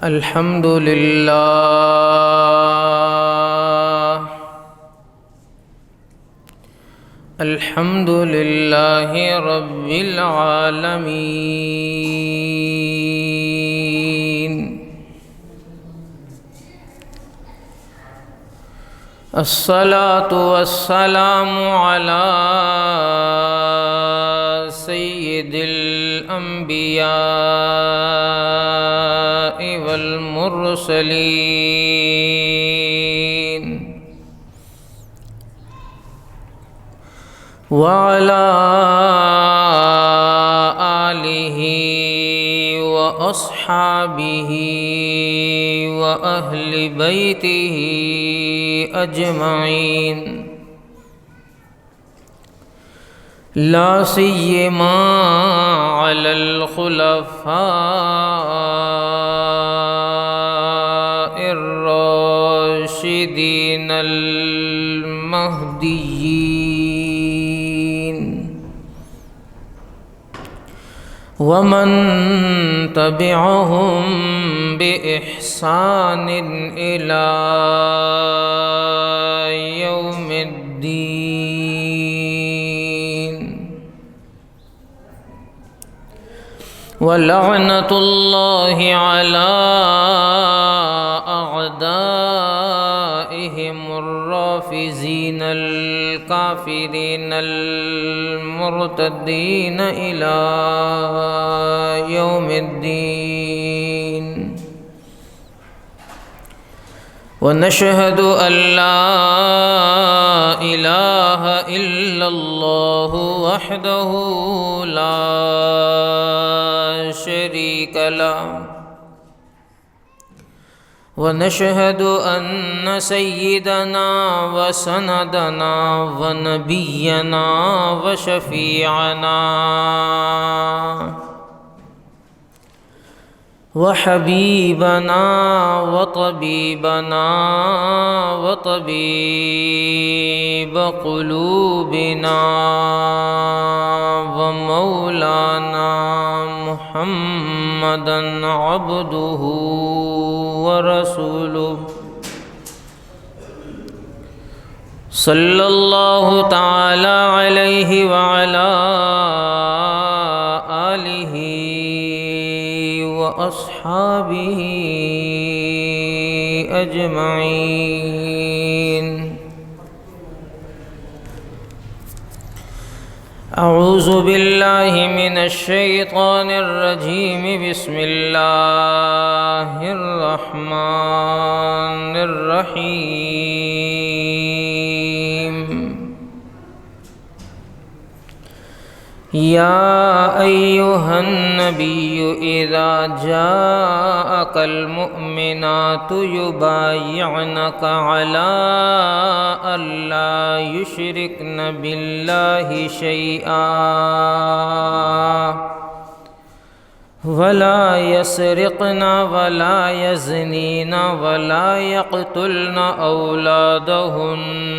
الحمد لله الحمد لله رب العالمين الصلاة والسلام على سيد الأنبياء والمرسلين وعلى آله وأصحابه وأهل بيته أجمعين لا سيما على الخلفاء الراشدين المهديين ومن تبعهم بإحسان إلى يوم الدين ولعنة الله على أعدائهم الرافزين الكافرين المرتدين إلى يوم الدين ونشهد أن لا إله إلا الله وحده لا شريك له ونشهد أن سيدنا وسندنا ونبينا وشفيعنا وحبيبنا وطبيبنا وطبيب قلوبنا ومولانا محمدا عبده ورسوله صلى الله تعالى عليه وعلى آله وأصحابه أجمعين أعوذ بالله من الشيطان الرجيم بسم الله الرحمن الرحيم يا أيها النبي إذا جاءك المؤمنات يبايعنك على ألا يشركن بالله شيئا ولا يسرقن ولا يزنين ولا يقتلن أولادهن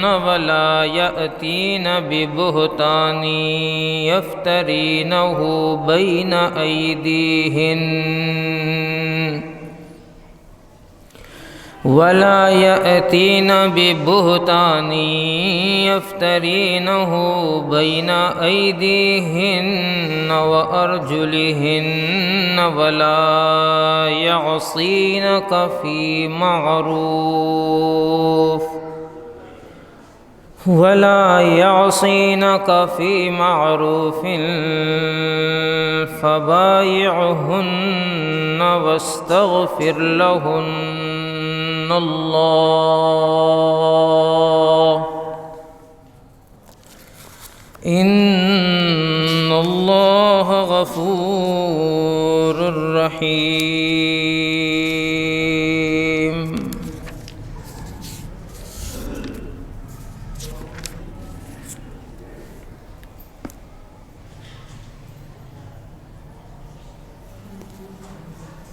ولا يأتين ببهتان يفترينه بين أيديهن ولا يأتين ببهتان يفترينه بين أيديهن وأرجلهن ولا يعصينك في معروف فبايعهن واستغفر لهن الله إن الله غفور رحيم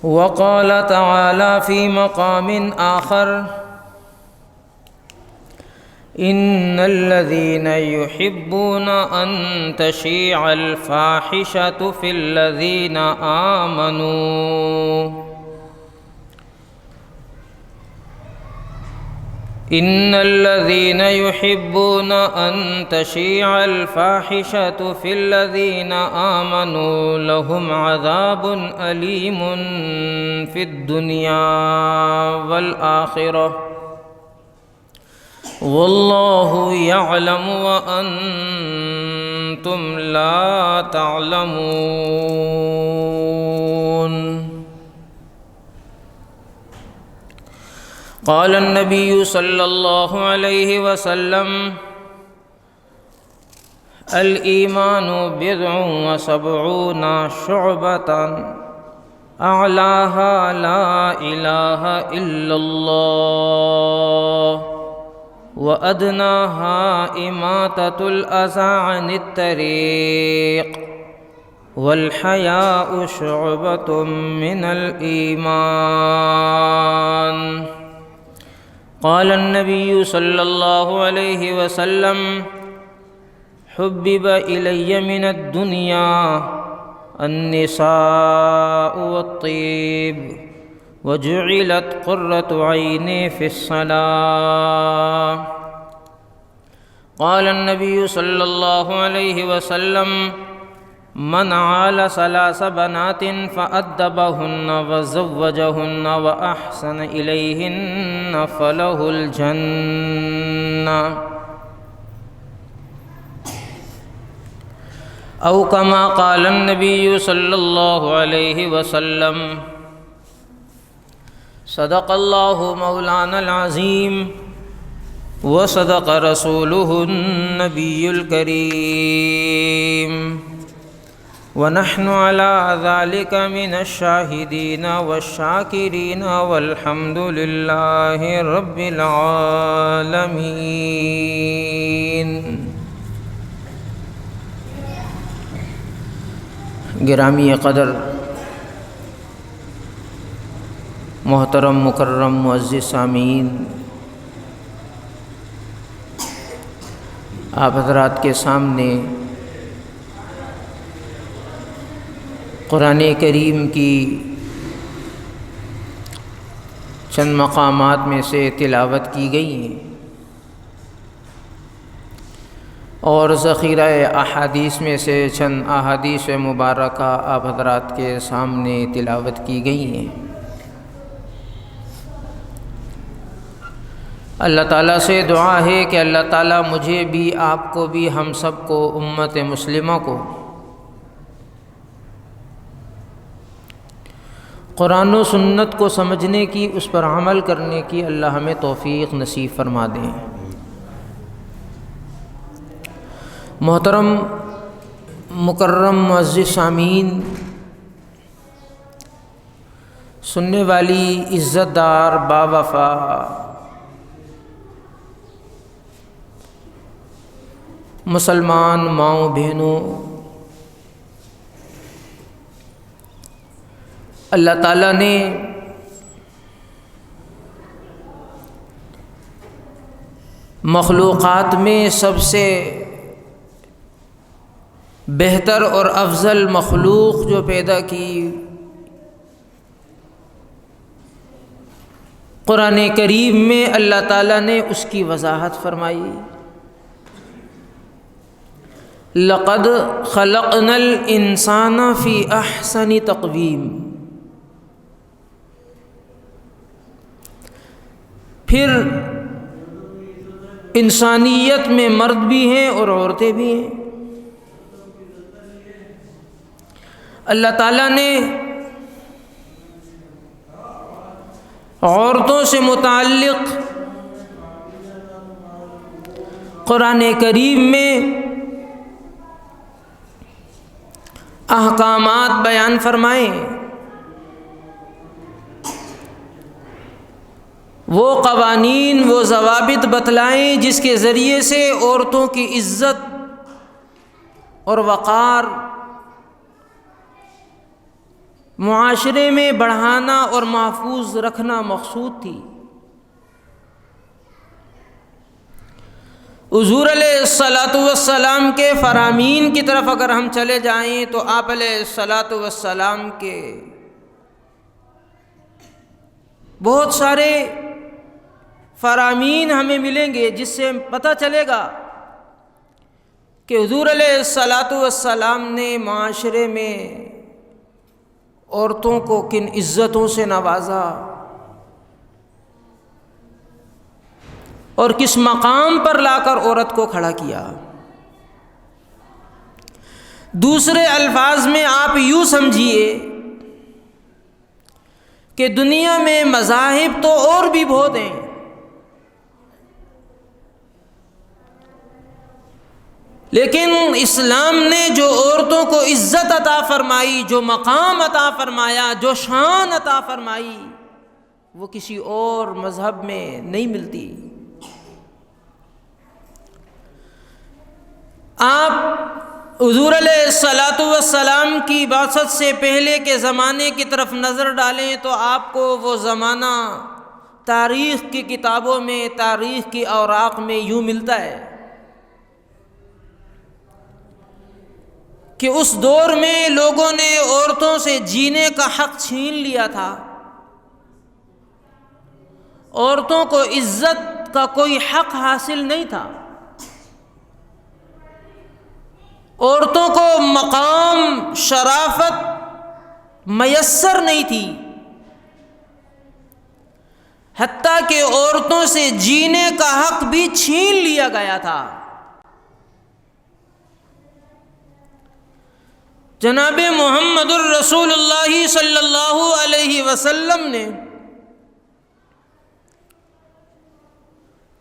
وقال تعالى في مقام آخر إن الذين يحبون أن تشيع الفاحشة في الذين آمنوا إن الذين يحبون أن تشيع الفاحشة في الذين آمنوا لهم عذاب أليم في الدنيا والآخرة والله يعلم وأنتم لا تعلمون. قال النبي صلى الله عليه وسلم: الإيمان بضع وسبعون شعبة أعلاها لا إله إلا الله وأدناها إماتة الأذى عن الطريق والحياء شعبة من الإيمان. قال النبي صلى الله عليه وسلم: حبب إلي من الدنيا النساء والطيب وجعلت قرة عيني في الصلاة. قال النبي صلى الله عليه وسلم: من عال ثلاث بنات فأدبهن وزوجهن وأحسن إليهن فله الجنة أو كما قال النبي صلى الله عليه وسلم. صدق الله مولانا العظيم وصدق رسوله النبي الكريم ونحن على ذلك من الشاهدين والشاكرين والحمد لله رب العالمين. گرامی قدر محترم مکرم معزز سامعین، آپ حضرات کے سامنے قرآن کریم کی چند مقامات میں سے تلاوت کی گئی ہیں اور ذخیرہ احادیث میں سے چند احادیث مبارکہ آپ حضرات کے سامنے تلاوت کی گئی ہیں۔ اللہ تعالیٰ سے دعا ہے کہ اللہ تعالیٰ مجھے بھی، آپ کو بھی، ہم سب کو، امت مسلمہ کو قرآن و سنت کو سمجھنے کی، اس پر عمل کرنے کی اللہ ہمیں توفیق نصیب فرما دیں۔ محترم مکرم معزز سامعین، سننے والی عزت دار باوفا مسلمان ماؤں بہنوں، اللہ تعالیٰ نے مخلوقات میں سب سے بہتر اور افضل مخلوق جو پیدا کی، قرآن کریم میں اللہ تعالیٰ نے اس کی وضاحت فرمائی۔ لقد خلقنا الانسان فی احسن تقویم۔ پھر انسانیت میں مرد بھی ہیں اور عورتیں بھی ہیں۔ اللہ تعالیٰ نے عورتوں سے متعلق قرآن کریم میں احکامات بیان فرمائے، وہ قوانین، وہ ضوابط بتلائیں جس کے ذریعے سے عورتوں کی عزت اور وقار معاشرے میں بڑھانا اور محفوظ رکھنا مقصود تھی۔ حضور علیہ الصلاۃ والسلام کے فرامین کی طرف اگر ہم چلے جائیں تو آپ علیہ الصلاۃ والسلام کے بہت سارے فرامین ہمیں ملیں گے جس سے پتہ چلے گا کہ حضور علیہ الصلاۃ والسلام نے معاشرے میں عورتوں کو کن عزتوں سے نوازا اور کس مقام پر لا کر عورت کو کھڑا کیا۔ دوسرے الفاظ میں آپ یوں سمجھیے کہ دنیا میں مذاہب تو اور بھی بہت ہیں، لیکن اسلام نے جو عورتوں کو عزت عطا فرمائی، جو مقام عطا فرمایا، جو شان عطا فرمائی، وہ کسی اور مذہب میں نہیں ملتی۔ آپ حضور علیہ الصلاۃ والسلام کی بعثت سے پہلے کے زمانے کی طرف نظر ڈالیں تو آپ کو وہ زمانہ تاریخ کی کتابوں میں، تاریخ کی اوراق میں یوں ملتا ہے کہ اس دور میں لوگوں نے عورتوں سے جینے کا حق چھین لیا تھا، عورتوں کو عزت کا کوئی حق حاصل نہیں تھا، عورتوں کو مقام شرافت میسر نہیں تھی، حتیٰ کہ عورتوں سے جینے کا حق بھی چھین لیا گیا تھا۔ جناب محمد الرسول اللہ صلی اللہ علیہ وسلم نے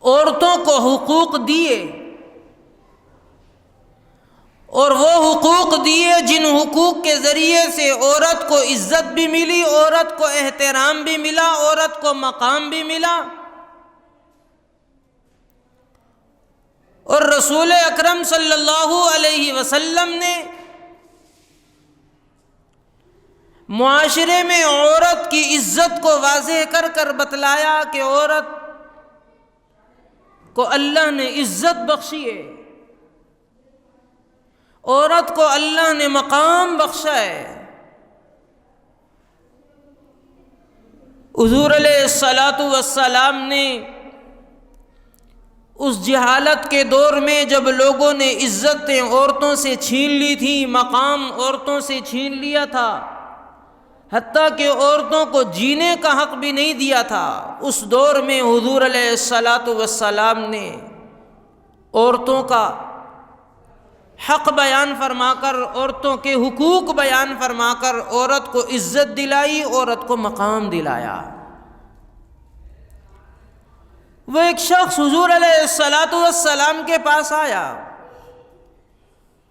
عورتوں کو حقوق دیے، اور وہ حقوق دیے جن حقوق کے ذریعے سے عورت کو عزت بھی ملی، عورت کو احترام بھی ملا، عورت کو مقام بھی ملا۔ اور رسول اکرم صلی اللہ علیہ وسلم نے معاشرے میں عورت کی عزت کو واضح کر کر بتلایا کہ عورت کو اللہ نے عزت بخشی ہے، عورت کو اللہ نے مقام بخشا ہے۔ حضور علیہ الصلاۃ والسلام نے اس جہالت کے دور میں جب لوگوں نے عزتیں عورتوں سے چھین لی تھی، مقام عورتوں سے چھین لیا تھا، حتیٰ کہ عورتوں کو جینے کا حق بھی نہیں دیا تھا، اس دور میں حضور علیہ الصلاۃ والسلام نے عورتوں کا حق بیان فرما کر، عورتوں کے حقوق بیان فرما کر عورت کو عزت دلائی، عورت کو مقام دلایا۔ وہ ایک شخص حضور علیہ الصلاۃ والسلام کے پاس آیا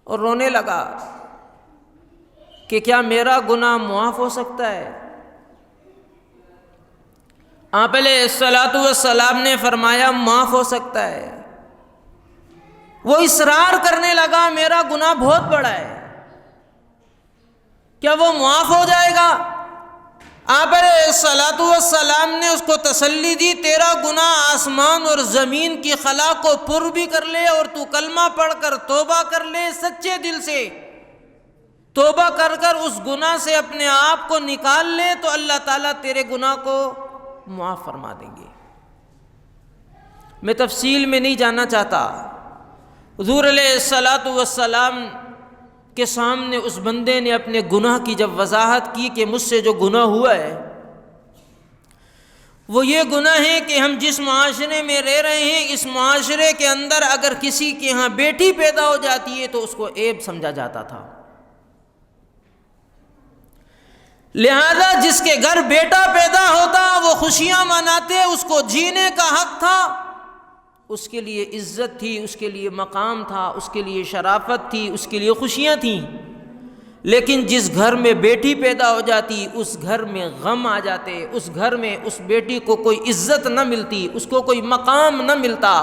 اور رونے لگا کہ کیا میرا گناہ معاف ہو سکتا ہے؟ آپ علیہ الصلاۃ والسلام نے فرمایا معاف ہو سکتا ہے۔ وہ اصرار کرنے لگا میرا گناہ بہت بڑا ہے، کیا وہ معاف ہو جائے گا؟ آپ علیہ الصلاۃ والسلام نے اس کو تسلی دی، تیرا گناہ آسمان اور زمین کی خلا کو پر بھی کر لے اور تو کلمہ پڑھ کر توبہ کر لے، سچے دل سے توبہ کر کر اس گناہ سے اپنے آپ کو نکال لے تو اللہ تعالیٰ تیرے گناہ کو معاف فرما دیں گے۔ میں تفصیل میں نہیں جانا چاہتا۔ حضور علیہ الصلاۃ والسلام کے سامنے اس بندے نے اپنے گناہ کی جب وضاحت کی کہ مجھ سے جو گناہ ہوا ہے وہ یہ گناہ ہے کہ ہم جس معاشرے میں رہ رہے ہیں، اس معاشرے کے اندر اگر کسی کے ہاں بیٹی پیدا ہو جاتی ہے تو اس کو عیب سمجھا جاتا تھا، لہذا جس کے گھر بیٹا پیدا ہوتا وہ خوشیاں مناتے، اس کو جینے کا حق تھا، اس کے لیے عزت تھی، اس کے لیے مقام تھا، اس کے لیے شرافت تھی، اس کے لیے خوشیاں تھیں۔ لیکن جس گھر میں بیٹی پیدا ہو جاتی اس گھر میں غم آ جاتے، اس گھر میں اس بیٹی کو کوئی عزت نہ ملتی، اس کو کوئی مقام نہ ملتا،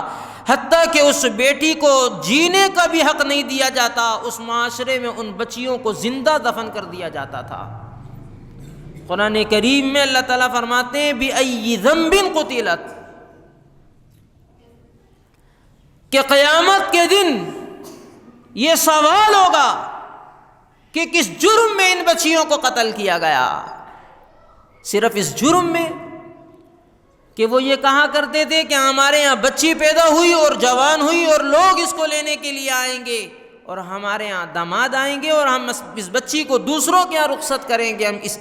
حتیٰ کہ اس بیٹی کو جینے کا بھی حق نہیں دیا جاتا، اس معاشرے میں ان بچیوں کو زندہ دفن کر دیا جاتا تھا۔ قرآن کریم میں اللہ تعالیٰ فرماتے ہیں بِأَيِّ ذَنبٍ قُتِلَتْ، کہ قیامت کے دن یہ سوال ہوگا کہ کس جرم میں ان بچیوں کو قتل کیا گیا، صرف اس جرم میں کہ وہ یہ کہا کرتے تھے کہ ہمارے یہاں بچی پیدا ہوئی اور جوان ہوئی اور لوگ اس کو لینے کے لیے آئیں گے اور ہمارے یہاں داماد آئیں گے اور ہم اس بچی کو دوسروں کے یہاں رخصت کریں گے، ہم اس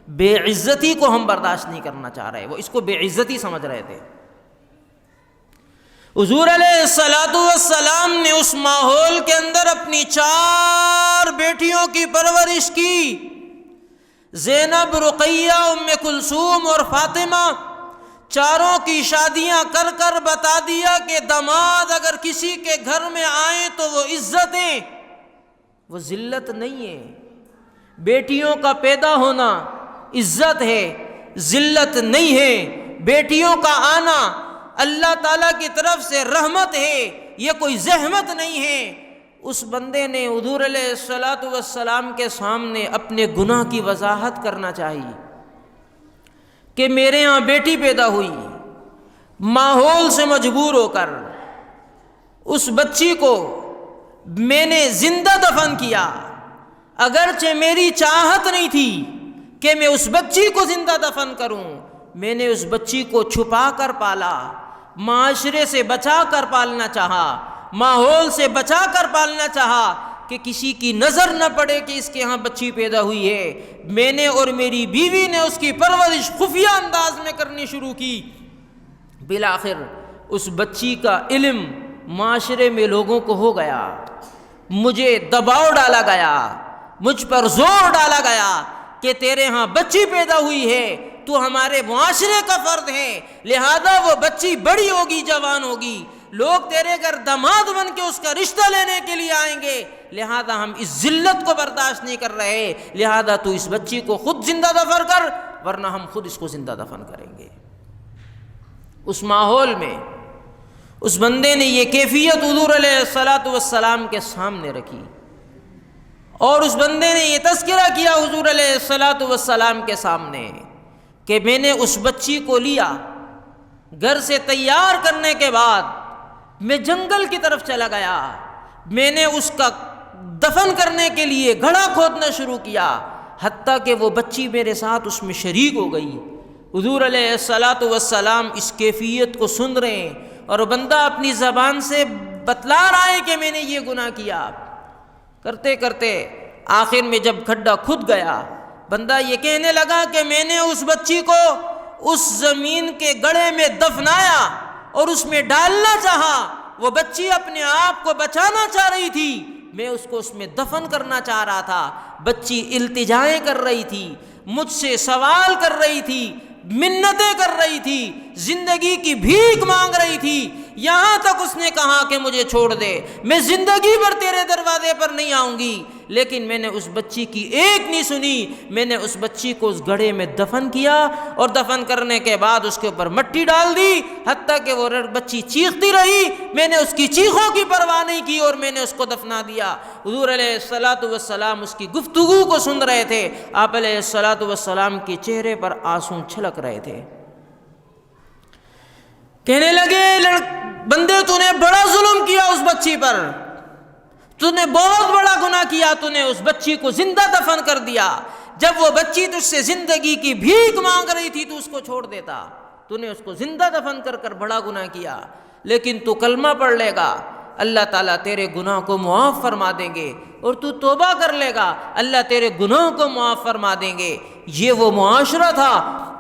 بے عزتی کو ہم برداشت نہیں کرنا چاہ رہے۔ وہ اس کو بے عزتی سمجھ رہے تھے۔ حضور علیہ الصلوۃ والسلام نے اس ماحول کے اندر اپنی 4 بیٹیوں کی پرورش کی، زینب، رقیہ، ام کلثوم اور فاطمہ، چاروں کی شادیاں کر کر بتا دیا کہ داماد اگر کسی کے گھر میں آئیں تو وہ عزتیں، وہ ذلت نہیں ہے۔ بیٹیوں کا پیدا ہونا عزت ہے، ذلت نہیں ہے۔ بیٹیوں کا آنا اللہ تعالیٰ کی طرف سے رحمت ہے، یہ کوئی زحمت نہیں ہے۔ اس بندے نے حضور علیہ الصلوۃ والسلام کے سامنے اپنے گناہ کی وضاحت کرنا چاہیے کہ میرے ہاں بیٹی پیدا ہوئی، ماحول سے مجبور ہو کر اس بچی کو میں نے زندہ دفن کیا، اگرچہ میری چاہت نہیں تھی کہ میں اس بچی کو زندہ دفن کروں، میں نے اس بچی کو چھپا کر پالا، معاشرے سے بچا کر پالنا چاہا، ماحول سے بچا کر پالنا چاہا کہ کسی کی نظر نہ پڑے کہ اس کے ہاں بچی پیدا ہوئی ہے۔ میں نے اور میری بیوی نے اس کی پرورش خفیہ انداز میں کرنی شروع کی۔ بالآخر اس بچی کا علم معاشرے میں لوگوں کو ہو گیا، مجھے دباؤ ڈالا گیا، مجھ پر زور ڈالا گیا کہ تیرے ہاں بچی پیدا ہوئی ہے، تو ہمارے معاشرے کا فرد ہے، لہذا وہ بچی بڑی ہوگی، جوان ہوگی، لوگ تیرے گھر داماد بن کے اس کا رشتہ لینے کے لیے آئیں گے، لہذا ہم اس ذلت کو برداشت نہیں کر رہے، لہذا تو اس بچی کو خود زندہ دفن کر، ورنہ ہم خود اس کو زندہ دفن کریں گے۔ اس ماحول میں اس بندے نے یہ کیفیت حضور علیہ الصلوۃ والسلام کے سامنے رکھی، اور اس بندے نے یہ تذکرہ کیا حضور علیہ الصلوۃ والسلام کے سامنے کہ میں نے اس بچی کو لیا، گھر سے تیار کرنے کے بعد میں جنگل کی طرف چلا گیا، میں نے اس کا دفن کرنے کے لیے گڑھا کھودنا شروع کیا، حتیٰ کہ وہ بچی میرے ساتھ اس میں شریک ہو گئی۔ حضور علیہ الصلوۃ والسلام اس کیفیت کو سن رہے ہیں اور بندہ اپنی زبان سے بتلا رہا ہے کہ میں نے یہ گناہ کیا۔ کرتے کرتے آخر میں جب کھڈا کھد گیا، بندہ یہ کہنے لگا کہ میں نے اس بچی کو اس زمین کے گڑھے میں دفنایا اور اس میں ڈالنا چاہا، وہ بچی اپنے آپ کو بچانا چاہ رہی تھی، میں اس کو اس میں دفن کرنا چاہ رہا تھا۔ بچی التجائیں کر رہی تھی، مجھ سے سوال کر رہی تھی، منتیں کر رہی تھی، زندگی کی بھیک مانگ رہی تھی، یہاں تک اس نے کہا کہ مجھے چھوڑ دے، میں زندگی بھر تیرے دروازے پر نہیں آؤں گی، لیکن میں نے اس بچی کی ایک نہیں سنی، میں نے اس بچی کو اس گڑھے میں دفن کیا، اور دفن کرنے کے بعد اس کے اوپر مٹی ڈال دی، حتیٰ کہ وہ بچی چیختی رہی، میں نے اس کی چیخوں کی پرواہ نہیں کی اور میں نے اس کو دفنا دیا۔ حضور علیہ الصلوۃ والسلام اس کی گفتگو کو سن رہے تھے، آپ علیہ الصلوۃ والسلام کے چہرے پر آنسو چھلک رہے تھے۔ کہنے لگے بندے تو نے بڑا ظلم کیا اس بچی پر، تو نے بہت بڑا گناہ کیا، تو نے اس بچی کو زندہ دفن کر دیا، جب وہ بچی تجھ سے زندگی کی بھیک مانگ رہی تھی تو اس کو چھوڑ دیتا، تو نے اس کو زندہ دفن کر کر بڑا گناہ کیا، لیکن تو کلمہ پڑھ لے گا اللہ تعالیٰ تیرے گناہ کو معاف فرما دیں گے، اور تو توبہ کر لے گا اللہ تیرے گناہ کو معاف فرما دیں گے۔ یہ وہ معاشرہ تھا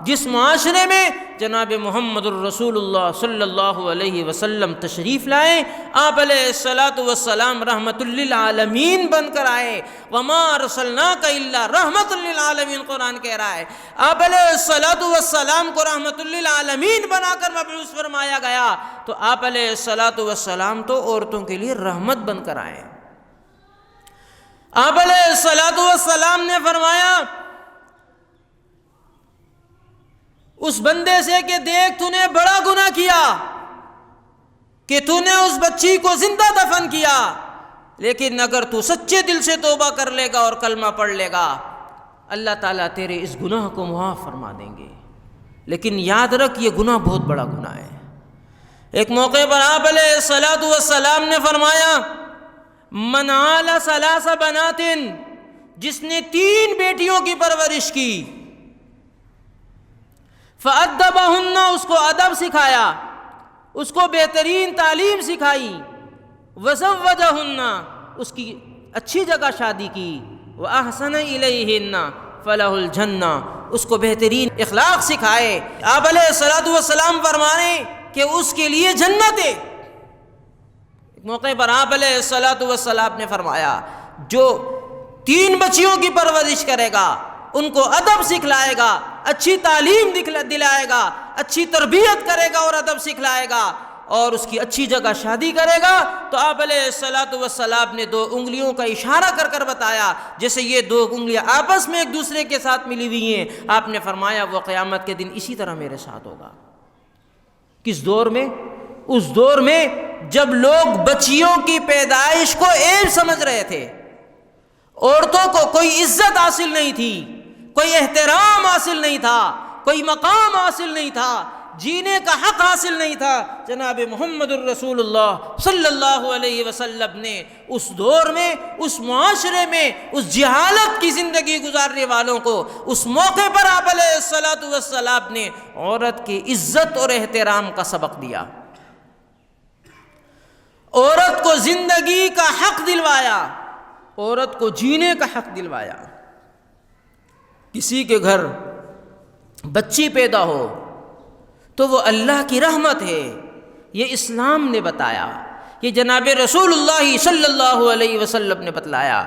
جس معاشرے میں جناب محمد الرسول اللہ صلی اللہ علیہ وسلم تشریف لائے، آپ علیہ الصلوۃ والسلام رحمت للعالمین بن کر آئے، وما ارسلناک الا رحمت للعالمین قرآن کہہ رہا ہے، آپ علیہ الصلوۃ والسلام کو رحمت للعالمین بنا کر مبعوث فرمایا گیا، تو آپ علیہ الصلوۃ والسلام تو عورتوں کے لیے رحمت بن کر آئے۔ آپ علیہ الصلوۃ والسلام نے فرمایا اس بندے سے کہ دیکھ تو نے بڑا گناہ کیا کہ تو نے اس بچی کو زندہ دفن کیا، لیکن اگر تو سچے دل سے توبہ کر لے گا اور کلمہ پڑھ لے گا اللہ تعالیٰ تیرے اس گناہ کو معاف فرما دیں گے، لیکن یاد رکھ یہ گناہ بہت بڑا گناہ ہے۔ ایک موقع پر آپ علیہ الصلوۃ والسلام نے فرمایا من عال ثلاث بنات، جس نے 3 بیٹیوں کی پرورش کی، فَأَدَّبَهُنَّ اس کو ادب سکھایا، اس کو بہترین تعلیم سکھائی، وَزَوَّجَهُنَّ اس کی اچھی جگہ شادی کی، وَأَحْسَنَ إِلَيْهِنَّ فَلَهُ الْجَنَّةُ اس کو بہترین اخلاق سکھائے۔ آپ علیہ الصلوۃ والسلام فرمانے کہ اس کے لیے جنت ہے۔ ایک موقع پر آپ علیہ الصلوۃ والسلام نے فرمایا جو 3 بچیوں کی پرورش کرے گا، ان کو ادب سکھلائے گا، اچھی تعلیم دلائے گا، اچھی تربیت کرے گا اور ادب سکھلائے گا، اور اس کی اچھی جگہ شادی کرے گا، تو آپ علیہ الصلوۃ والسلام نے 2 انگلیوں کا اشارہ کر کر بتایا، جیسے یہ 2 انگلیاں آپس میں ایک دوسرے کے ساتھ ملی ہوئی ہیں۔ آپ نے فرمایا وہ قیامت کے دن اسی طرح میرے ساتھ ہوگا۔ کس دور میں؟ اس دور میں جب لوگ بچیوں کی پیدائش کو عیب سمجھ رہے تھے، عورتوں کو کوئی عزت حاصل نہیں تھی، کوئی احترام حاصل نہیں تھا، کوئی مقام حاصل نہیں تھا، جینے کا حق حاصل نہیں تھا۔ جناب محمد الرسول اللہ صلی اللہ علیہ وسلم نے اس دور میں، اس معاشرے میں، اس جہالت کی زندگی گزارنے والوں کو اس موقع پر آپ علیہ الصلوۃ والسلام نے عورت کی عزت اور احترام کا سبق دیا، عورت کو زندگی کا حق دلوایا، عورت کو جینے کا حق دلوایا۔ کسی کے گھر بچی پیدا ہو تو وہ اللہ کی رحمت ہے، یہ اسلام نے بتایا، یہ جناب رسول اللہ صلی اللہ علیہ وسلم نے بتلایا۔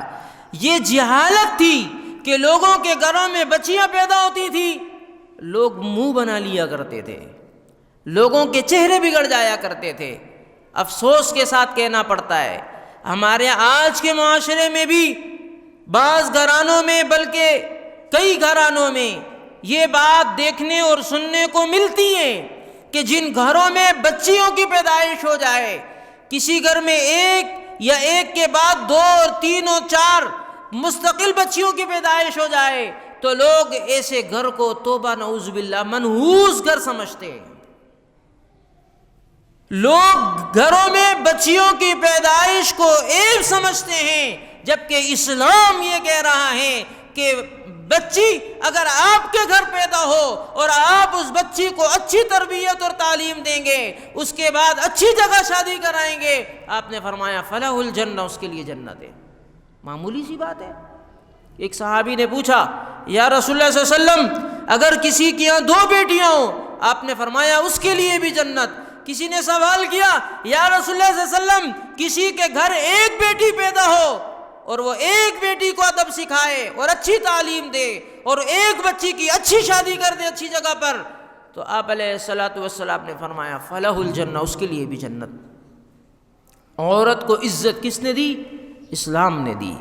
یہ جہالت تھی کہ لوگوں کے گھروں میں بچیاں پیدا ہوتی تھی، لوگ منہ بنا لیا کرتے تھے، لوگوں کے چہرے بگڑ جایا کرتے تھے۔ افسوس کے ساتھ کہنا پڑتا ہے ہمارے آج کے معاشرے میں بھی بعض گھرانوں میں، بلکہ کئی گھرانوں میں یہ بات دیکھنے اور سننے کو ملتی ہے کہ جن گھروں میں بچیوں کی پیدائش ہو جائے، کسی گھر میں 1 یا 1 کے بعد 2 اور 3 اور 4 مستقل بچیوں کی پیدائش ہو جائے تو لوگ ایسے گھر کو توبہ نعوذ باللہ منحوس گھر سمجھتے ہیں۔ لوگ گھروں میں بچیوں کی پیدائش کو عیب سمجھتے ہیں، جبکہ اسلام یہ کہہ رہا ہے کہ بچی اگر آپ کے گھر پیدا ہو اور آپ اس بچی کو اچھی تربیت اور تعلیم دیں گے، اس کے بعد اچھی جگہ شادی کرائیں گے، آپ نے فرمایا فلاح الجنہ اس کے لیے جنت ہے۔ معمولی سی بات ہے۔ ایک صحابی نے پوچھا یا رسول اللہ صلی اللہ علیہ وسلم اگر کسی کی یہاں 2 بیٹیاں ہوں، آپ نے فرمایا اس کے لیے بھی جنت۔ کسی نے سوال کیا یا رسول اللہ صلی اللہ علیہ وسلم کسی کے گھر 1 بیٹی پیدا ہو اور وہ 1 بیٹی کو ادب سکھائے اور اچھی تعلیم دے اور 1 بچی کی اچھی شادی کر دے اچھی جگہ پر، تو آپ علیہ الصلوۃ والسلام نے فرمایا فلاح الجنہ اس کے لیے بھی جنت۔ عورت کو عزت کس نے دی؟ اسلام نے دی۔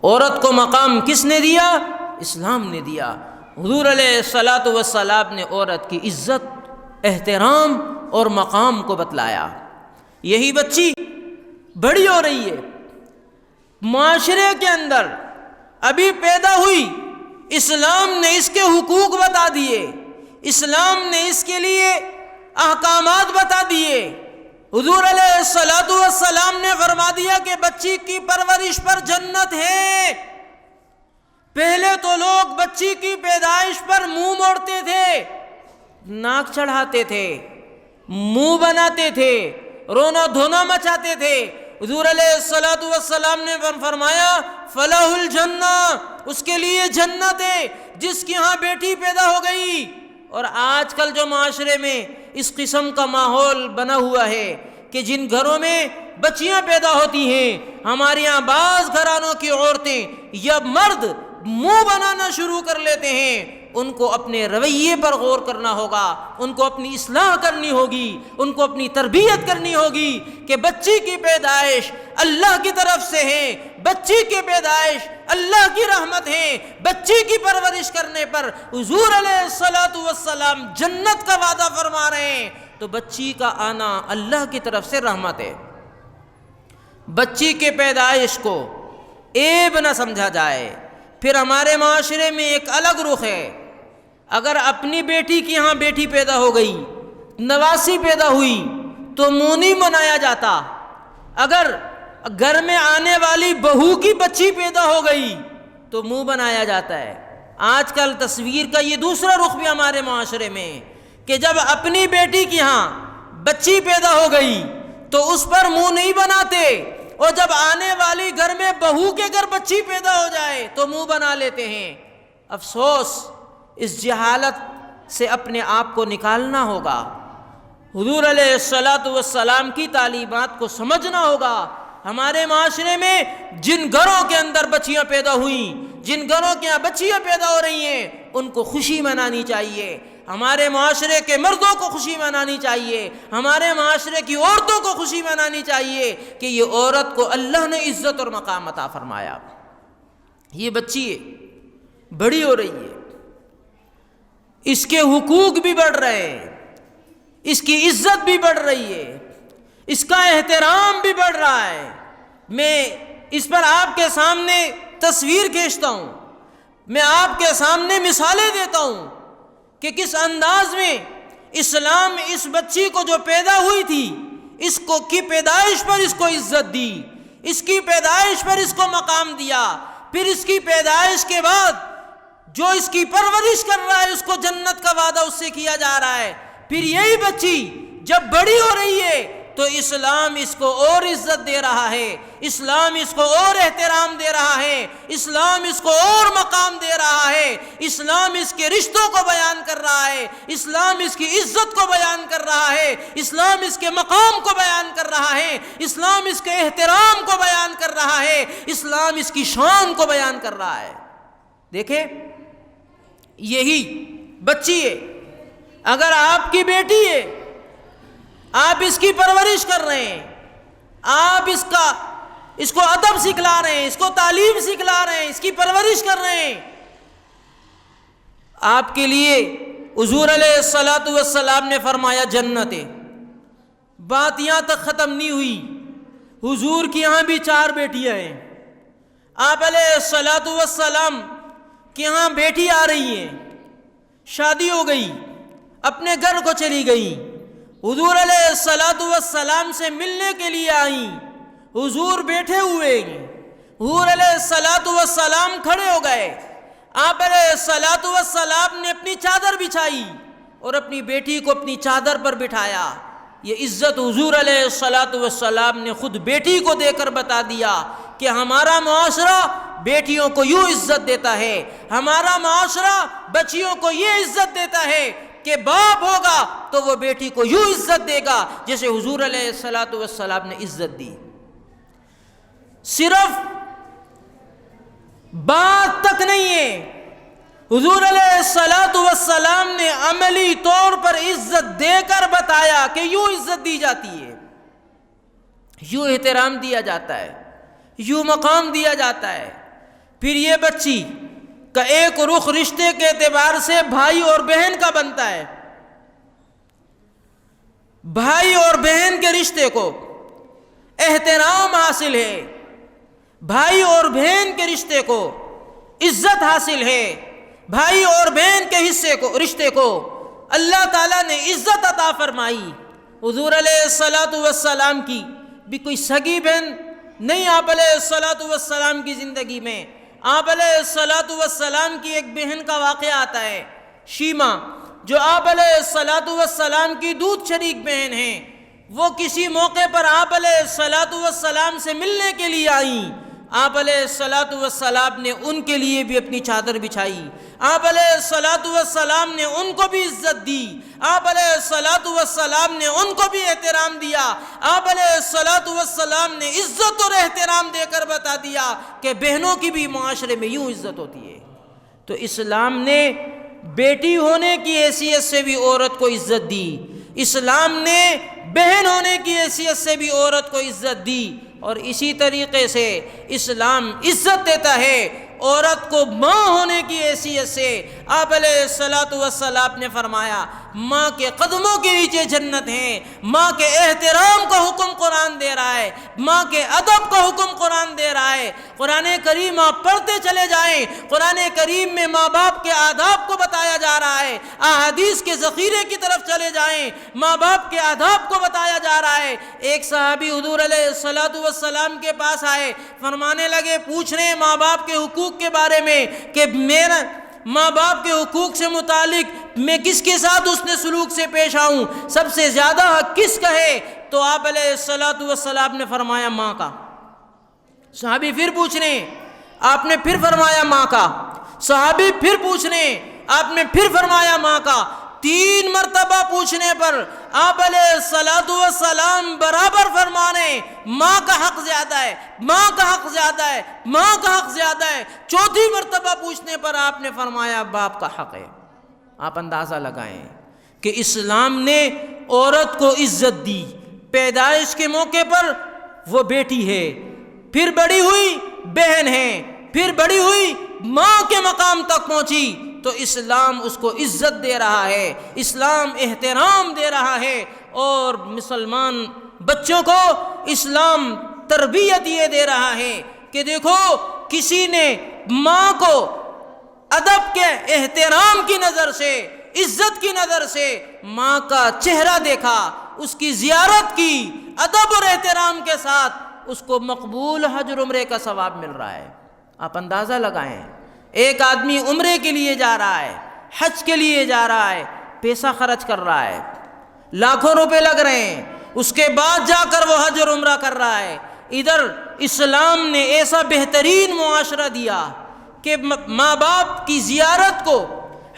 عورت کو مقام کس نے دیا؟ اسلام نے دیا۔ حضور علیہ الصلوۃ والسلام نے عورت کی عزت، احترام اور مقام کو بتلایا۔ یہی بچی بڑی ہو رہی ہے، معاشرے کے اندر ابھی پیدا ہوئی، اسلام نے اس کے حقوق بتا دیے، اسلام نے اس کے لیے احکامات بتا دیے۔ حضور علیہ الصلوۃ والسلام نے فرما دیا کہ بچی کی پرورش پر جنت ہے۔ پہلے تو لوگ بچی کی پیدائش پر منہ موڑتے تھے، ناک چڑھاتے تھے، منہ بناتے تھے، رونا دھونا مچاتے تھے۔ حضور علیہ الصلوۃ والسلام نے فرمایا فلاح الجنہ اس کے لیے جنت ہے جس کی ہاں بیٹی پیدا ہو گئی۔ اور آج کل جو معاشرے میں اس قسم کا ماحول بنا ہوا ہے کہ جن گھروں میں بچیاں پیدا ہوتی ہیں، ہمارے یہاں بعض گھرانوں کی عورتیں یا مرد منہ بنانا شروع کر لیتے ہیں، ان کو اپنے رویے پر غور کرنا ہوگا، ان کو اپنی اصلاح کرنی ہوگی، ان کو اپنی تربیت کرنی ہوگی کہ بچی کی پیدائش اللہ کی طرف سے ہے، بچی کی پیدائش اللہ کی رحمت ہے، بچی کی پرورش کرنے پر حضور علیہ الصلوۃ والسلام جنت کا وعدہ فرما رہے ہیں، تو بچی کا آنا اللہ کی طرف سے رحمت ہے۔ بچی کے پیدائش کو عیب نہ سمجھا جائے۔ پھر ہمارے معاشرے میں ایک الگ رخ ہے، اگر اپنی بیٹی کی ہاں بیٹی پیدا ہو گئی، نواسی پیدا ہوئی تو منہ نہیں بنایا جاتا، اگر گھر میں آنے والی بہو کی بچی پیدا ہو گئی تو منہ بنایا جاتا ہے۔ آج کل تصویر کا یہ دوسرا رخ بھی ہمارے معاشرے میں، کہ جب اپنی بیٹی کی ہاں بچی پیدا ہو گئی تو اس پر منہ نہیں بناتے، اور جب آنے والی گھر میں بہو کے گھر بچی پیدا ہو جائے تو منہ بنا لیتے ہیں۔ افسوس، اس جہالت سے اپنے آپ کو نکالنا ہوگا، حضور علیہ السلام کی تعلیمات کو سمجھنا ہوگا۔ ہمارے معاشرے میں جن گھروں کے اندر بچیاں پیدا ہوئیں، جن گھروں کے یہاں بچیاں پیدا ہو رہی ہیں، ان کو خوشی منانی چاہیے۔ ہمارے معاشرے کے مردوں کو خوشی منانی چاہیے، ہمارے معاشرے کی عورتوں کو خوشی منانی چاہیے کہ یہ عورت کو اللہ نے عزت اور مقام عطا فرمایا۔ یہ بچی ہے، بڑی ہو رہی ہے، اس کے حقوق بھی بڑھ رہے ہیں، اس کی عزت بھی بڑھ رہی ہے، اس کا احترام بھی بڑھ رہا ہے۔ میں اس پر آپ کے سامنے تصویر کھینچتا ہوں، میں آپ کے سامنے مثالیں دیتا ہوں کہ کس انداز میں اسلام اس بچی کو جو پیدا ہوئی تھی، اس کو کی پیدائش پر اس کو عزت دی، اس کی پیدائش پر اس کو مقام دیا، پھر اس کی پیدائش کے بعد جو اس کی پرورش کر رہا ہے اس کو جنت کا وعدہ اس سے کیا جا رہا ہے۔ پھر یہی بچی جب بڑی ہو رہی ہے تو اسلام اس کو اور عزت دے رہا ہے، اسلام اس کو اور احترام دے رہا ہے، اسلام اس کو اور مقام دے رہا ہے، اسلام اس کے رشتوں کو بیان کر رہا ہے، اسلام اس کی عزت کو بیان کر رہا ہے، اسلام اس کے مقام کو بیان کر رہا ہے، اسلام اس کے احترام کو بیان کر رہا ہے، اسلام اس کی شان کو بیان کر رہا ہے۔ دیکھیں، یہی بچی ہے، اگر آپ کی بیٹی ہے، آپ اس کی پرورش کر رہے ہیں، آپ اس کو ادب سکھلا رہے ہیں، اس کو تعلیم سکھلا رہے ہیں، اس کی پرورش کر رہے ہیں، آپ کے لیے حضور علیہ السلام نے فرمایا جنت ہے۔ بات یہاں تک ختم نہیں ہوئی، حضور کی یہاں بھی 4 بیٹیاں ہیں، آپ علیہ السلام کہ یہاں بیٹی آ رہی ہیں، شادی ہو گئی، اپنے گھر کو چلی گئی، حضور علیہ السلام سے ملنے کے لیے آئیں، حضور بیٹھے ہوئے ہیں، حضور علیہ السلام کھڑے ہو گئے، آپ علیہ السلام نے اپنی چادر بچھائی اور اپنی بیٹی کو اپنی چادر پر بٹھایا۔ یہ عزت حضور علیہ السلام نے خود بیٹی کو دے کر بتا دیا کہ ہمارا معاشرہ بیٹیوں کو یوں عزت دیتا ہے، ہمارا معاشرہ بچیوں کو یہ عزت دیتا ہے کہ باپ ہوگا تو وہ بیٹی کو یوں عزت دے گا جیسے حضور علیہ السلام نے عزت دی۔ صرف بات تک نہیں ہے، حضور علیہ السلام نے عملی طور پر عزت دے کر بتایا کہ یوں عزت دی جاتی ہے، یوں احترام دیا جاتا ہے، یوں مقام دیا جاتا ہے۔ پھر یہ بچی کا ایک رخ رشتے کے اعتبار سے بھائی اور بہن کا بنتا ہے، بھائی اور بہن کے رشتے کو احترام حاصل ہے، بھائی اور بہن کے رشتے کو عزت حاصل ہے، بھائی اور بہن کے رشتے کو اللہ تعالیٰ نے عزت عطا فرمائی۔ حضور علیہ السلام کی بھی کوئی سگی بہن نہیں آپ علیہ السلام کی زندگی میں، آپ علیہ السلام کی ایک بہن کا واقعہ آتا ہے، شیما، جو آپ علیہ السلام کی دودھ شریک بہن ہیں۔ وہ کسی موقع پر آپ علیہ السلام سے ملنے کے لیے آئیں، آپ علیہ السلام نے ان کے لیے بھی اپنی چادر بچھائی، آپ علیہ السلام نے ان کو بھی عزت دی، آپ علیہ السلام نے ان کو بھی احترام دیا، آپ علیہ السلام نے عزت اور احترام دے کر بتا دیا کہ بہنوں کی بھی معاشرے میں یوں عزت ہوتی ہے۔ تو اسلام نے بیٹی ہونے کی حیثیت سے بھی عورت کو عزت دی، اسلام نے بہن ہونے کی حیثیت سے بھی عورت کو عزت دی، اور اسی طریقے سے اسلام عزت دیتا ہے عورت کو ماں ہونے کی حیثیت سے۔ آپ علیہ السلام نے فرمایا ماں کے قدموں کے نیچے جنت ہے، ماں کے احترام کا حکم قرآن دے رہا ہے، ماں کے ادب کا حکم قرآن دے رہا ہے۔ قرآن کریم آپ پڑھتے چلے جائیں، قرآن کریم میں ماں باپ کے آداب کو بتایا جا رہا ہے، احادیث کے ذخیرے کی طرف چلے جائیں، ماں باپ کے آداب کو بتایا جا رہا ہے۔ ایک صحابی حضور علیہ السلام کے پاس آئے، فرمانے لگے، پوچھ رہے ہیں ماں باپ کے حقوق کے بارے میں کہ ماں باپ کے حقوق سے متعلق میں کس کے ساتھ اس نے سلوک سے پیش آؤں، سب سے زیادہ حق کس کا ہے؟ تو آپ علیہ الصلوۃ والسلام نے فرمایا ماں کا۔ صحابی پھر پوچھ رہے ہیں، آپ نے پھر فرمایا ماں کا۔ صحابی پھر پوچھ رہے ہیں، آپ نے پھر فرمایا ماں کا۔ 3 مرتبہ پوچھنے پر آپ علیہ الصلوۃ والسلام برابر فرما رہے ہیں ماں کا حق زیادہ ہے، ماں کا حق زیادہ ہے، ماں کا حق زیادہ ہے۔ 4تھی مرتبہ پوچھنے پر آپ نے فرمایا باپ کا حق ہے۔ آپ اندازہ لگائیں کہ اسلام نے عورت کو عزت دی، پیدائش کے موقع پر وہ بیٹی ہے، پھر بڑی ہوئی بہن ہے، پھر بڑی ہوئی ماں کے مقام تک پہنچی، تو اسلام اس کو عزت دے رہا ہے، اسلام احترام دے رہا ہے، اور مسلمان بچوں کو اسلام تربیت یہ دے رہا ہے کہ دیکھو کسی نے ماں کو ادب کے احترام کی نظر سے، عزت کی نظر سے ماں کا چہرہ دیکھا، اس کی زیارت کی، ادب اور احترام کے ساتھ اس کو مقبول حج اور عمرے کا ثواب مل رہا ہے۔ آپ اندازہ لگائیں، ایک آدمی عمرے کے لیے جا رہا ہے، حج کے لیے جا رہا ہے، پیسہ خرچ کر رہا ہے، لاکھوں روپے لگ رہے ہیں، اس کے بعد جا کر وہ حج اور عمرہ کر رہا ہے۔ ادھر اسلام نے ایسا بہترین معاشرہ دیا کہ ماں باپ کی زیارت کو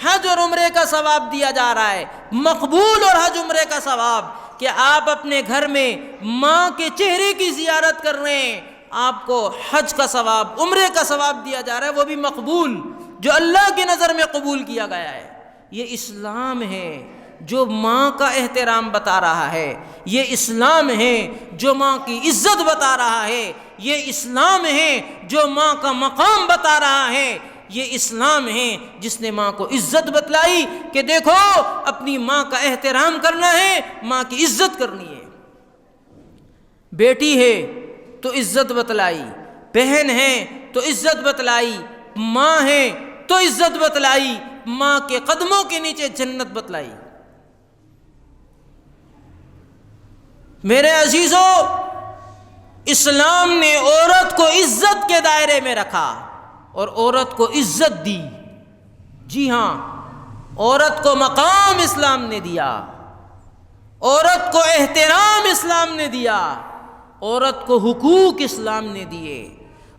حج اور عمرے کا ثواب دیا جا رہا ہے، مقبول اور حج عمرے کا ثواب، کہ آپ اپنے گھر میں ماں کے چہرے کی زیارت کر رہے ہیں، آپ کو حج کا ثواب، عمرے کا ثواب دیا جا رہا ہے، وہ بھی مقبول، جو اللہ کی نظر میں قبول کیا گیا ہے۔ یہ اسلام ہے جو ماں کا احترام بتا رہا ہے، یہ اسلام ہے جو ماں کی عزت بتا رہا ہے، یہ اسلام ہے جو ماں کا مقام بتا رہا ہے، یہ اسلام ہے جس نے ماں کو عزت بتلائی کہ دیکھو اپنی ماں کا احترام کرنا ہے، ماں کی عزت کرنی ہے۔ بیٹی ہے تو عزت بتلائی، بہن ہے تو عزت بتلائی، ماں ہے تو عزت بتلائی، ماں کے قدموں کے نیچے جنت بتلائی۔ میرے عزیزوں، اسلام نے عورت کو عزت کے دائرے میں رکھا اور عورت کو عزت دی۔ جی ہاں، عورت کو مقام اسلام نے دیا، عورت کو احترام اسلام نے دیا، عورت کو حقوق اسلام نے دیے،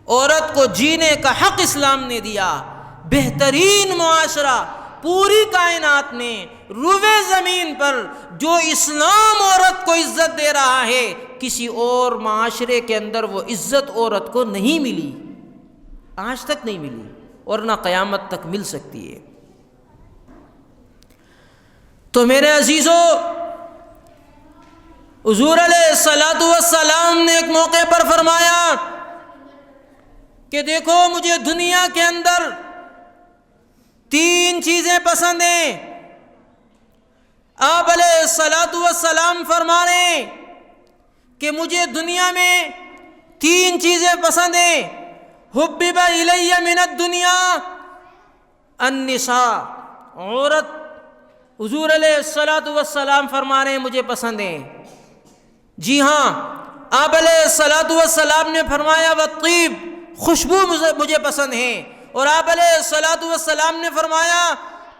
عورت کو جینے کا حق اسلام نے دیا۔ بہترین معاشرہ پوری کائنات میں روئے زمین پر جو اسلام عورت کو عزت دے رہا ہے، کسی اور معاشرے کے اندر وہ عزت عورت کو نہیں ملی، آج تک نہیں ملی اور نہ قیامت تک مل سکتی ہے۔ تو میرے عزیزوں، حضور علیہ الصلوۃ والسلام نے ایک موقع پر فرمایا کہ دیکھو مجھے دنیا کے اندر 3 چیزیں پسند ہیں۔ آپ علیہ الصلوۃ والسلام فرما رہے ہیں کہ مجھے دنیا میں 3 چیزیں پسند ہیں۔ حبب الی من الدنیا النساء، عورت، حضور علیہ الصلوۃ والسلام فرما رہے ہیں مجھے پسند ہیں۔ جی ہاں، آپ علیہ الصلوۃ والسلام نے فرمایا والطیب، خوشبو مجھے پسند ہیں، اور آپ علیہ الصلوۃ والسلام نے فرمایا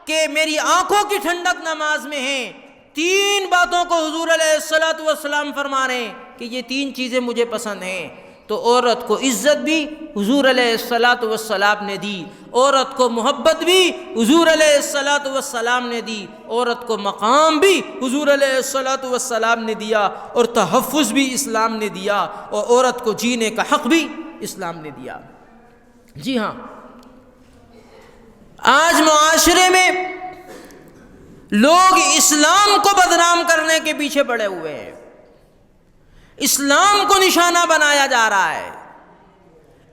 کہ میری آنکھوں کی ٹھنڈک نماز میں ہے۔ 3 باتوں کو حضور علیہ الصلوۃ والسلام فرما رہے ہیں کہ یہ 3 چیزیں مجھے پسند ہیں۔ تو عورت کو عزت بھی حضور علیہ الصلوۃ والسلام نے دی، عورت کو محبت بھی حضور علیہ الصلوۃ والسلام نے دی، عورت کو مقام بھی حضور علیہ الصلوۃ والسلام نے دیا، اور تحفظ بھی اسلام نے دیا، اور عورت کو جینے کا حق بھی اسلام نے دیا۔ جی ہاں، آج معاشرے میں لوگ اسلام کو بدنام کرنے کے پیچھے پڑے ہوئے ہیں، اسلام کو نشانہ بنایا جا رہا ہے،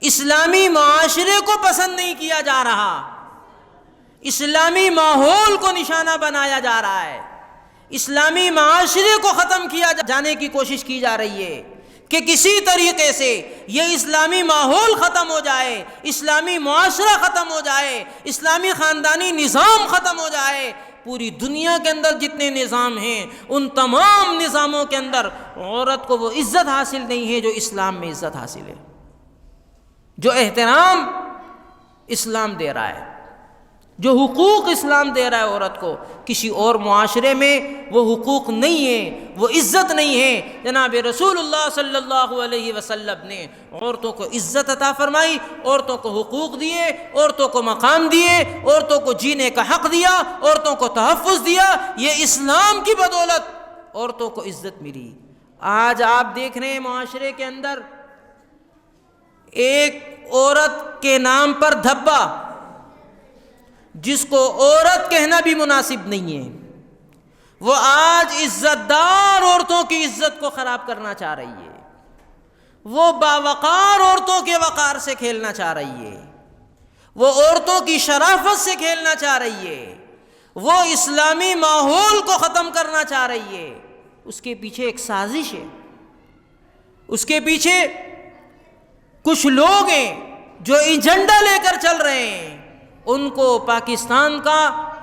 اسلامی معاشرے کو پسند نہیں کیا جا رہا، اسلامی ماحول کو نشانہ بنایا جا رہا ہے، اسلامی معاشرے کو ختم کیا جانے کی کوشش کی جا رہی ہے کہ کسی طریقے سے یہ اسلامی ماحول ختم ہو جائے، اسلامی معاشرہ ختم ہو جائے، اسلامی خاندانی نظام ختم ہو جائے۔ پوری دنیا کے اندر جتنے نظام ہیں ان تمام نظاموں کے اندر عورت کو وہ عزت حاصل نہیں ہے جو اسلام میں عزت حاصل ہے، جو احترام اسلام دے رہا ہے۔ جو حقوق اسلام دے رہا ہے عورت کو، کسی اور معاشرے میں وہ حقوق نہیں ہیں، وہ عزت نہیں ہے۔ جناب رسول اللہ صلی اللہ علیہ وسلم نے عورتوں کو عزت عطا فرمائی، عورتوں کو حقوق دیے، عورتوں کو مقام دیے، عورتوں کو جینے کا حق دیا، عورتوں کو تحفظ دیا۔ یہ اسلام کی بدولت عورتوں کو عزت ملی۔ آج آپ دیکھ رہے ہیں معاشرے کے اندر ایک عورت کے نام پر دھبا، جس کو عورت کہنا بھی مناسب نہیں ہے، وہ آج عزت دار عورتوں کی عزت کو خراب کرنا چاہ رہی ہے، وہ باوقار عورتوں کے وقار سے کھیلنا چاہ رہی ہے، وہ عورتوں کی شرافت سے کھیلنا چاہ رہی ہے، وہ اسلامی ماحول کو ختم کرنا چاہ رہی ہے۔ اس کے پیچھے ایک سازش ہے، اس کے پیچھے کچھ لوگ ہیں جو ایجنڈا لے کر چل رہے ہیں۔ ان کو پاکستان کا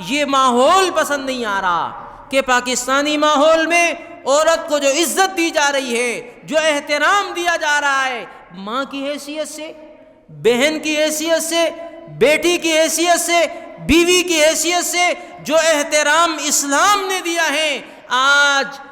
یہ ماحول پسند نہیں آ رہا کہ پاکستانی ماحول میں عورت کو جو عزت دی جا رہی ہے، جو احترام دیا جا رہا ہے، ماں کی حیثیت سے، بہن کی حیثیت سے، بیٹی کی حیثیت سے، بیوی کی حیثیت سے جو احترام اسلام نے دیا ہے، آج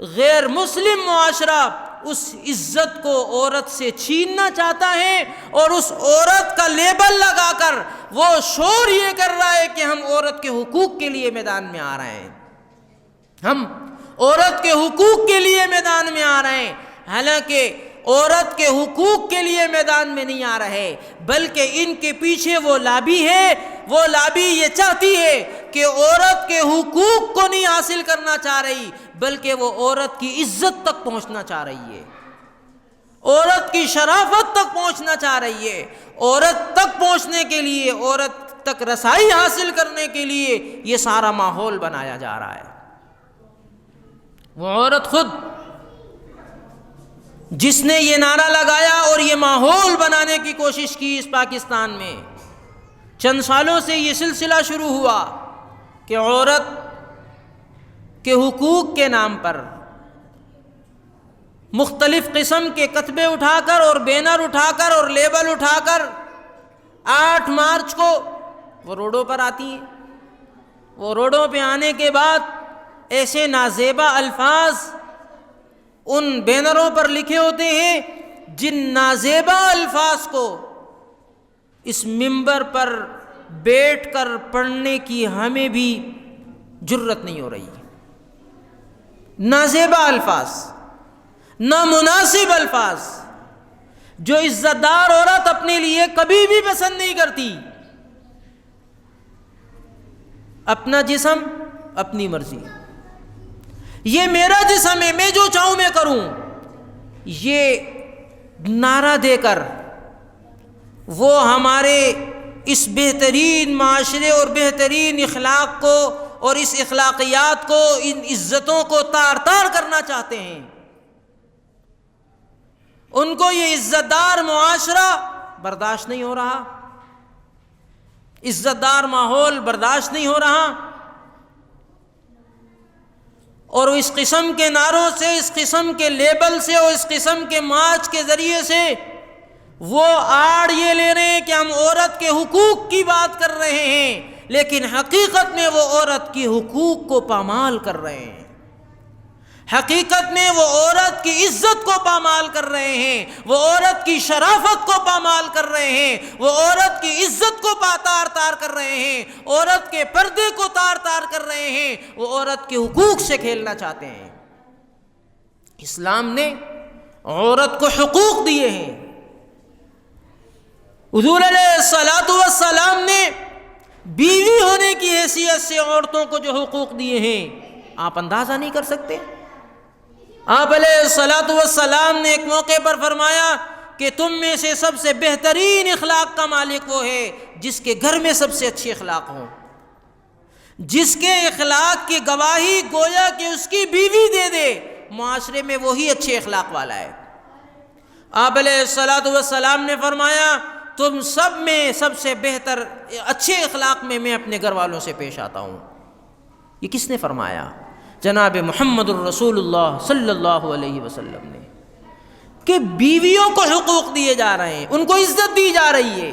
غیر مسلم معاشرہ اس عزت کو عورت سے چھیننا چاہتا ہے، اور اس عورت کا لیبل لگا کر وہ شور یہ کر رہا ہے کہ ہم عورت کے حقوق کے لیے میدان میں آ رہے ہیں، ہم عورت کے حقوق کے لیے میدان میں آ رہے ہیں۔ حالانکہ عورت کے حقوق کے لیے میدان میں نہیں آ رہے، بلکہ ان کے پیچھے وہ لابی ہے، وہ لابی یہ چاہتی ہے کہ عورت کے حقوق کو نہیں حاصل کرنا چاہ رہی، بلکہ وہ عورت کی عزت تک پہنچنا چاہ رہی ہے، عورت کی شرافت تک پہنچنا چاہ رہی ہے۔ عورت تک پہنچنے کے لیے، عورت تک رسائی حاصل کرنے کے لیے یہ سارا ماحول بنایا جا رہا ہے۔ وہ عورت خود جس نے یہ نعرہ لگایا اور یہ ماحول بنانے کی کوشش کی اس پاکستان میں، چند سالوں سے یہ سلسلہ شروع ہوا کہ عورت کے حقوق کے نام پر مختلف قسم کے کتبے اٹھا کر اور بینر اٹھا کر اور لیبل اٹھا کر 8 مارچ کو وہ روڈوں پر آتی ہیں۔ وہ روڈوں پہ آنے کے بعد ایسے نازیبا الفاظ ان بینروں پر لکھے ہوتے ہیں جن نازیبا الفاظ کو اس منبر پر بیٹھ کر پڑھنے کی ہمیں بھی جرت نہیں ہو رہی۔ نازیبا الفاظ، نامناسب الفاظ جو عزت دار عورت اپنے لیے کبھی بھی پسند نہیں کرتی۔ اپنا جسم اپنی مرضی، یہ میرا جسم ہے، میں جو چاہوں میں کروں، یہ نعرہ دے کر وہ ہمارے اس بہترین معاشرے اور بہترین اخلاق کو اور اس اخلاقیات کو، ان عزتوں کو تار تار کرنا چاہتے ہیں۔ ان کو یہ عزت دار معاشرہ برداشت نہیں ہو رہا، عزت دار ماحول برداشت نہیں ہو رہا، اور اس قسم کے نعروں سے، اس قسم کے لیبل سے اور اس قسم کے مارچ کے ذریعے سے وہ آڑ یہ لے رہے ہیں کہ ہم عورت کے حقوق کی بات کر رہے ہیں، لیکن حقیقت میں وہ عورت کے حقوق کو پامال کر رہے ہیں، حقیقت میں وہ عورت کی عزت کو پامال کر رہے ہیں، وہ عورت کی شرافت کو پامال کر رہے ہیں، وہ عورت کی عزت کو تار تار کر رہے ہیں، عورت کے پردے کو تار تار کر رہے ہیں، وہ عورت کے حقوق سے کھیلنا چاہتے ہیں۔ اسلام نے عورت کو حقوق دیے ہیں۔ حضور علیہ الصلوۃ والسلام نے بیوی ہونے کی حیثیت سے عورتوں کو جو حقوق دیے ہیں آپ اندازہ نہیں کر سکتے۔ آپ علیہ الصلوۃ والسلام نے ایک موقع پر فرمایا کہ تم میں سے سب سے بہترین اخلاق کا مالک وہ ہے جس کے گھر میں سب سے اچھے اخلاق ہوں، جس کے اخلاق کی گواہی گویا کہ اس کی بیوی دے دے، معاشرے میں وہی اچھے اخلاق والا ہے۔ آپ علیہ الصلوۃ والسلام نے فرمایا تم سب میں سب سے بہتر اچھے اخلاق میں میں اپنے گھر والوں سے پیش آتا ہوں۔ یہ کس نے فرمایا؟ جناب محمد الرسول اللہ صلی اللہ علیہ وسلم نے، کہ بیویوں کو حقوق دیے جا رہے ہیں، ان کو عزت دی جا رہی ہے۔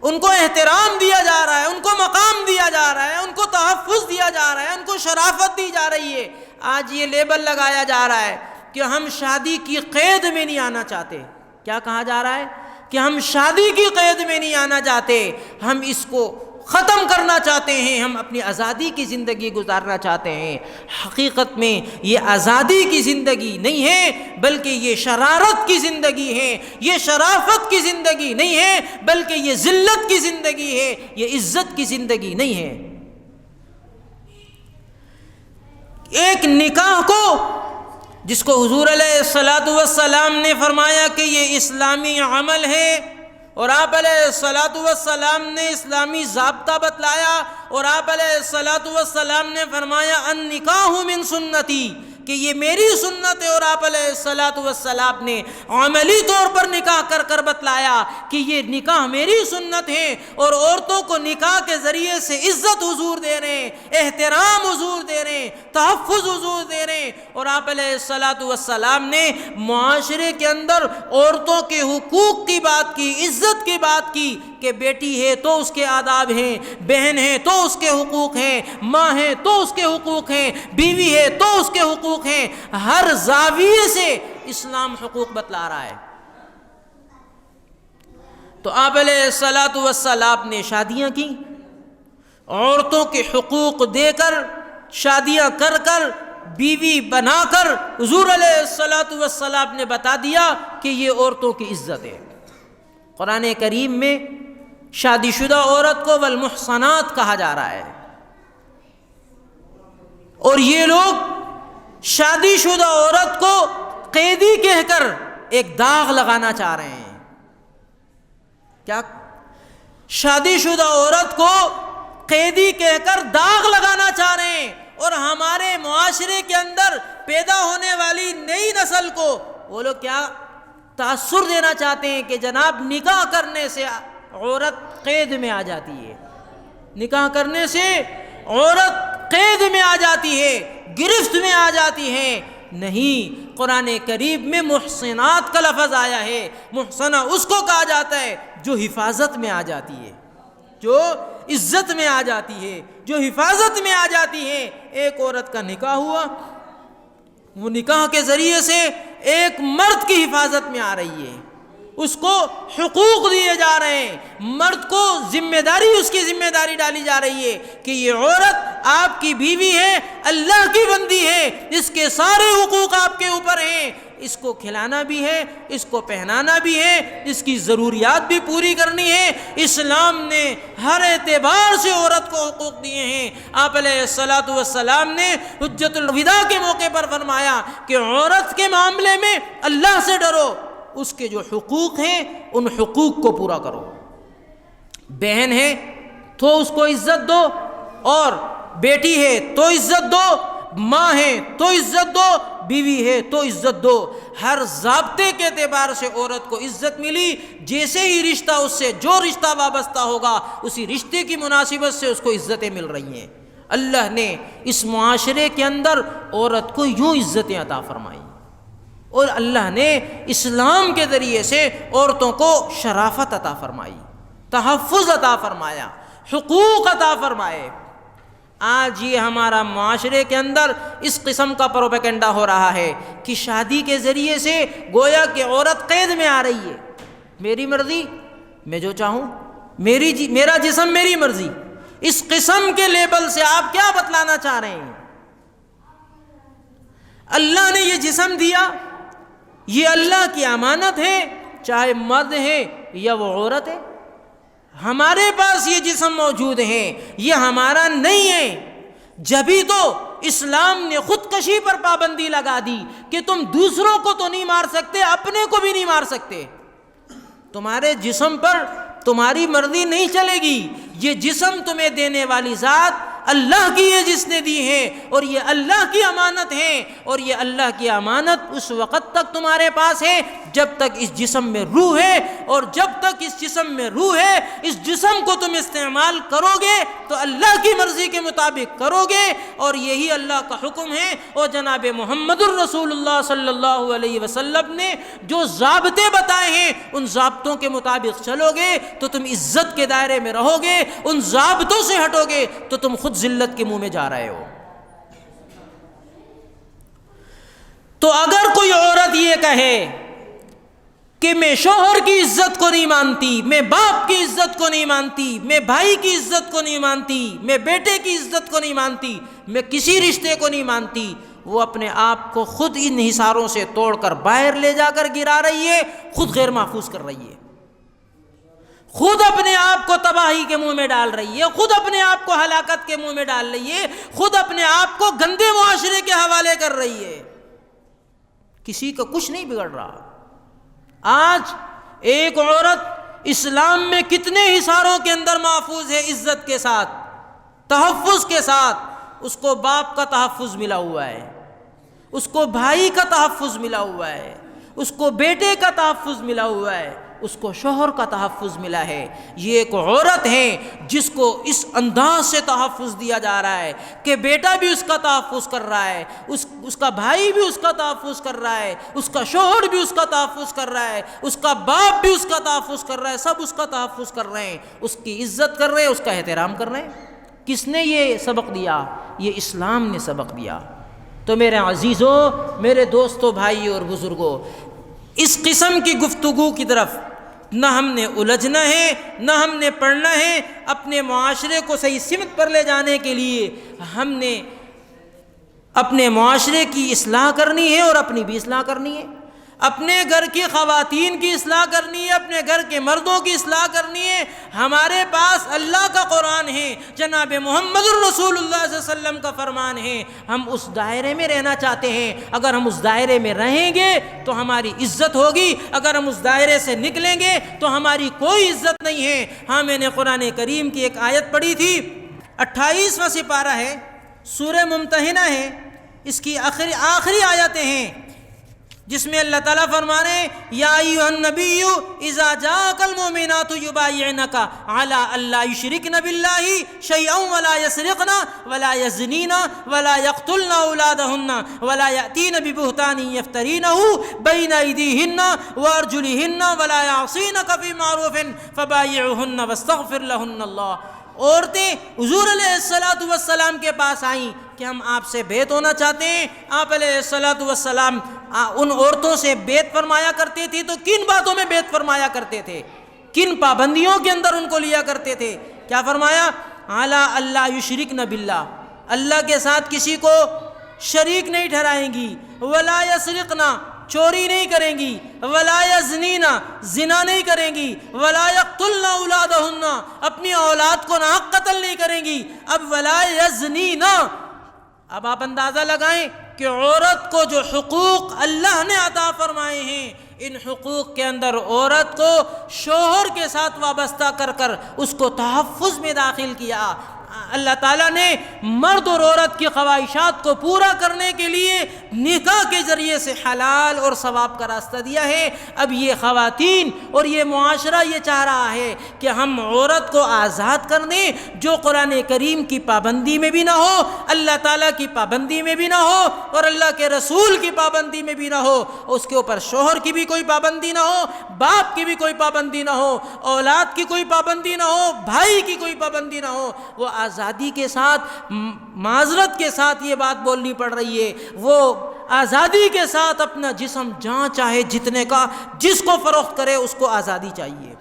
ان کو احترام دیا جا رہا ہے، ان کو مقام دیا جا رہا ہے، ان کو تحفظ دیا جا رہا ہے، ان کو شرافت دی جا رہی ہے۔ آج یہ لیبل لگایا جا رہا ہے کہ ہم شادی کی قید میں نہیں آنا چاہتے۔ کیا کہا جا رہا ہے؟ کہ ہم شادی کی قید میں نہیں آنا چاہتے، ہم اس کو ختم کرنا چاہتے ہیں، ہم اپنی آزادی کی زندگی گزارنا چاہتے ہیں۔ حقیقت میں یہ آزادی کی زندگی نہیں ہے، بلکہ یہ شرارت کی زندگی ہے، یہ شرافت کی زندگی نہیں ہے، بلکہ یہ ذلت کی زندگی ہے، یہ عزت کی زندگی نہیں ہے۔ ایک نکاح کو جس کو حضور علیہ الصلاۃ والسلام نے فرمایا کہ یہ اسلامی عمل ہے، اور آپ علیہ الصلاۃ والسلام نے اسلامی ضابطہ بتلایا، اور آپ علیہ الصلاۃ والسلام نے فرمایا النکاح من سنتی، کہ یہ میری سنت ہے، اور آپ علیہ الصلاۃ والسلام نے عملی طور پر نکاح کر کر بتلایا کہ یہ نکاح میری سنت ہے، اور عورتوں کو نکاح کے ذریعے سے عزت حضور دے رہے ہیں، احترام حضور دے رہے ہیں، تحفظ حضور دے رہے ہیں۔ اور آپ علیہ الصلاۃ والسلام نے معاشرے کے اندر عورتوں کے حقوق کی بات کی، عزت کی بات کی، کہ بیٹی ہے تو اس کے آداب ہیں، بہن ہے تو اس کے حقوق ہیں، ماں ہے تو اس کے حقوق ہیں، بیوی ہے تو اس کے حقوق ہیں۔ ہر زاویے سے اسلام حقوق بتلا رہا ہے۔ تو آپ علیہ الصلاۃ والسلام نے شادیاں کی، عورتوں کے حقوق دے کر، شادیاں کر کر، بیوی بنا کر، حضور علیہ الصلاۃ والسلام نے بتا دیا کہ یہ عورتوں کی عزت ہے۔ قرآن کریم میں شادی شدہ عورت کو والمحصنات کہا جا رہا ہے، اور یہ لوگ شادی شدہ عورت کو قیدی کہہ کر ایک داغ لگانا چاہ رہے ہیں۔ کیا؟ شادی شدہ عورت کو قیدی کہہ کر داغ لگانا چاہ رہے ہیں، اور ہمارے معاشرے کے اندر پیدا ہونے والی نئی نسل کو وہ لوگ کیا تاثر دینا چاہتے ہیں کہ جناب نکاح کرنے سے عورت قید میں آ جاتی ہے، نکاح کرنے سے عورت قید میں آ جاتی ہے، گرفت میں آ جاتی ہے۔ نہیں، قرآن کریم میں محسنات کا لفظ آیا ہے۔ محسنہ اس کو کہا جاتا ہے جو حفاظت میں آ جاتی ہے، جو عزت میں آ جاتی ہے، جو حفاظت میں آ جاتی ہے۔ ایک عورت کا نکاح ہوا، وہ نکاح کے ذریعے سے ایک مرد کی حفاظت میں آ رہی ہے، اس کو حقوق دیے جا رہے ہیں، مرد کو ذمہ داری، اس کی ذمہ داری ڈالی جا رہی ہے کہ یہ عورت آپ کی بیوی ہے، اللہ کی بندی ہے، اس کے سارے حقوق آپ کے اوپر ہیں، اس کو کھلانا بھی ہے، اس کو پہنانا بھی ہے، اس کی ضروریات بھی پوری کرنی ہے۔ اسلام نے ہر اعتبار سے عورت کو حقوق دیے ہیں۔ آپ علیہ الصلاۃ والسلام نے حجۃ الوداع کے موقع پر فرمایا کہ عورت کے معاملے میں اللہ سے ڈرو، اس کے جو حقوق ہیں ان حقوق کو پورا کرو۔ بہن ہے تو اس کو عزت دو، اور بیٹی ہے تو عزت دو، ماں ہے تو عزت دو، بیوی ہے تو عزت دو۔ ہر ضابطے کے اعتبار سے عورت کو عزت ملی، جیسے ہی رشتہ اس سے جو رشتہ وابستہ ہوگا اسی رشتے کی مناسبت سے اس کو عزتیں مل رہی ہیں۔ اللہ نے اس معاشرے کے اندر عورت کو یوں عزتیں عطا فرمائی، اور اللہ نے اسلام کے ذریعے سے عورتوں کو شرافت عطا فرمائی، تحفظ عطا فرمایا، حقوق عطا فرمائے۔ آج یہ ہمارا معاشرے کے اندر اس قسم کا پروپیگنڈا ہو رہا ہے کہ شادی کے ذریعے سے گویا کہ عورت قید میں آ رہی ہے، میری مرضی میں جو چاہوں، میرا جسم میری مرضی۔ اس قسم کے لیبل سے آپ کیا بتلانا چاہ رہے ہیں؟ اللہ نے یہ جسم دیا، یہ اللہ کی امانت ہے، چاہے مرد ہے یا وہ عورت ہے۔ ہمارے پاس یہ جسم موجود ہے، یہ ہمارا نہیں ہے۔ جبھی تو اسلام نے خودکشی پر پابندی لگا دی کہ تم دوسروں کو تو نہیں مار سکتے، اپنے کو بھی نہیں مار سکتے۔ تمہارے جسم پر تمہاری مرضی نہیں چلے گی، یہ جسم تمہیں دینے والی ذات اللہ کی ہے جس نے دی ہے، اور یہ اللہ کی امانت ہے، اور یہ اللہ کی امانت اس وقت تک تمہارے پاس ہے جب تک اس جسم میں روح ہے، اور جب تک اس جسم میں روح ہے اس جسم کو تم استعمال کرو گے تو اللہ کی مرضی کے مطابق کرو گے، اور یہی اللہ کا حکم ہے۔ اور جناب محمد الرسول اللہ صلی اللہ علیہ وسلم نے جو ضابطے بتائے ہیں ان ضابطوں کے مطابق چلو گے تو تم عزت کے دائرے میں رہو گے، ان ضابطوں سے ہٹو گے تو تم خود ذلت کے منہ میں جا رہے ہو۔ تو اگر کوئی عورت یہ کہے کہ میں شوہر کی عزت کو نہیں مانتی، میں باپ کی عزت کو نہیں مانتی، میں بھائی کی عزت کو نہیں مانتی، میں بیٹے کی عزت کو نہیں مانتی، میں کسی رشتے کو نہیں مانتی، وہ اپنے آپ کو خود ان حصاروں سے توڑ کر باہر لے جا کر گرا رہی ہے، خود غیر محفوظ کر رہی ہے، خود اپنے آپ کو تباہی کے منہ میں ڈال رہی ہے، خود اپنے آپ کو ہلاکت کے منہ میں ڈال رہی ہے، خود اپنے آپ کو گندے معاشرے کے حوالے کر رہی ہے۔ کسی کا کچھ نہیں بگڑ رہا۔ آج ایک عورت اسلام میں کتنے حصاروں کے اندر محفوظ ہے، عزت کے ساتھ، تحفظ کے ساتھ۔ اس کو باپ کا تحفظ ملا ہوا ہے، اس کو بھائی کا تحفظ ملا ہوا ہے، اس کو بیٹے کا تحفظ ملا ہوا ہے، اس کو شوہر کا تحفظ ملا ہے۔ یہ ایک عورت ہے جس کو اس انداز سے تحفظ دیا جا رہا ہے کہ بیٹا بھی اس کا تحفظ کر رہا ہے، اس کا بھائی بھی اس کا تحفظ کر رہا ہے، اس کا شوہر بھی اس کا تحفظ کر رہا ہے، اس کا باپ بھی اس کا تحفظ کر رہا ہے، سب اس کا تحفظ کر رہے ہیں، اس کی عزت کر رہے ہیں، اس کا احترام کر رہے ہیں۔ کس نے یہ سبق دیا؟ یہ اسلام نے سبق دیا۔ تو میرے عزیزوں، میرے دوستوں، بھائیوں اور بزرگوں، اس قسم کی گفتگو کی طرف نہ ہم نے الجھنا ہے، نہ ہم نے پڑھنا ہے۔ اپنے معاشرے کو صحیح سمت پر لے جانے کے لیے ہم نے اپنے معاشرے کی اصلاح کرنی ہے اور اپنی بھی اصلاح کرنی ہے، اپنے گھر کی خواتین کی اصلاح کرنی ہے، اپنے گھر کے مردوں کی اصلاح کرنی ہے۔ ہمارے پاس اللہ کا قرآن ہے، جناب محمد الرسول اللہ صلی اللہ علیہ وسلم کا فرمان ہے، ہم اس دائرے میں رہنا چاہتے ہیں۔ اگر ہم اس دائرے میں رہیں گے تو ہماری عزت ہوگی، اگر ہم اس دائرے سے نکلیں گے تو ہماری کوئی عزت نہیں ہے۔ ہاں، میں نے قرآن کریم کی ایک آیت پڑھی تھی، 28واں سپارہ ہے، سورہ ممتحنہ ہے، اس کی آخری آیتیں ہیں جس میں اللہ تعالیٰ فرمانے ہیں، یا ایھا النبی اذا جاءک المؤمنات یبایعنک علی الا یشرکن باللہ شیئا ولا یسرقن ولا یزنین ولا یقتلن اولادہن ولا یأتین ببہتان یفترینہ بین ایدیہن وارجلہن ولا یعصینک فی معروف فبایعہن واستغفر لہن اللہ۔ عورتیں حضور علیہ السلام کے پاس آئیں کہ ہم آپ سے بیعت ہونا چاہتے ہیں۔ آپ علیہ السلام ان عورتوں سے بیعت فرمایا کرتے تھے تو کن باتوں میں بیعت فرمایا کرتے تھے؟ کن پابندیوں کے اندر ان کو لیا کرتے تھے؟ کیا فرمایا؟ اعلیٰ اللہ یشرکن باللہ، اللہ کے ساتھ کسی کو شریک نہیں ٹھہرائیں گی، ولا یسرقن، چوری نہیں کریں گی، ولا یزنین، زنا نہیں کریں گی، ولا یقتلن اولادہن، اپنی اولاد کو ناحق قتل نہیں کریں گی۔ اب ولا یزنین، اب آپ اندازہ لگائیں کہ عورت کو جو حقوق اللہ نے عطا فرمائے ہیں، ان حقوق کے اندر عورت کو شوہر کے ساتھ وابستہ کر کر اس کو تحفظ میں داخل کیا۔ اللہ تعالیٰ نے مرد اور عورت کی خواہشات کو پورا کرنے کے لیے نکاح کے ذریعے سے حلال اور ثواب کا راستہ دیا ہے۔ اب یہ خواتین اور یہ معاشرہ یہ چاہ رہا ہے کہ ہم عورت کو آزاد کر دیں، جو قرآن کریم کی پابندی میں بھی نہ ہو، اللہ تعالیٰ کی پابندی میں بھی نہ ہو، اور اللہ کے رسول کی پابندی میں بھی نہ ہو، اس کے اوپر شوہر کی بھی کوئی پابندی نہ ہو، باپ کی بھی کوئی پابندی نہ ہو، اولاد کی کوئی پابندی نہ ہو، بھائی کی کوئی پابندی نہ ہو۔ وہ آزادی کے ساتھ، معذرت کے ساتھ یہ بات بولنی پڑ رہی ہے، وہ آزادی کے ساتھ اپنا جسم جہاں چاہے جتنے کا، جس کو فروخت کرے اس کو آزادی چاہیے۔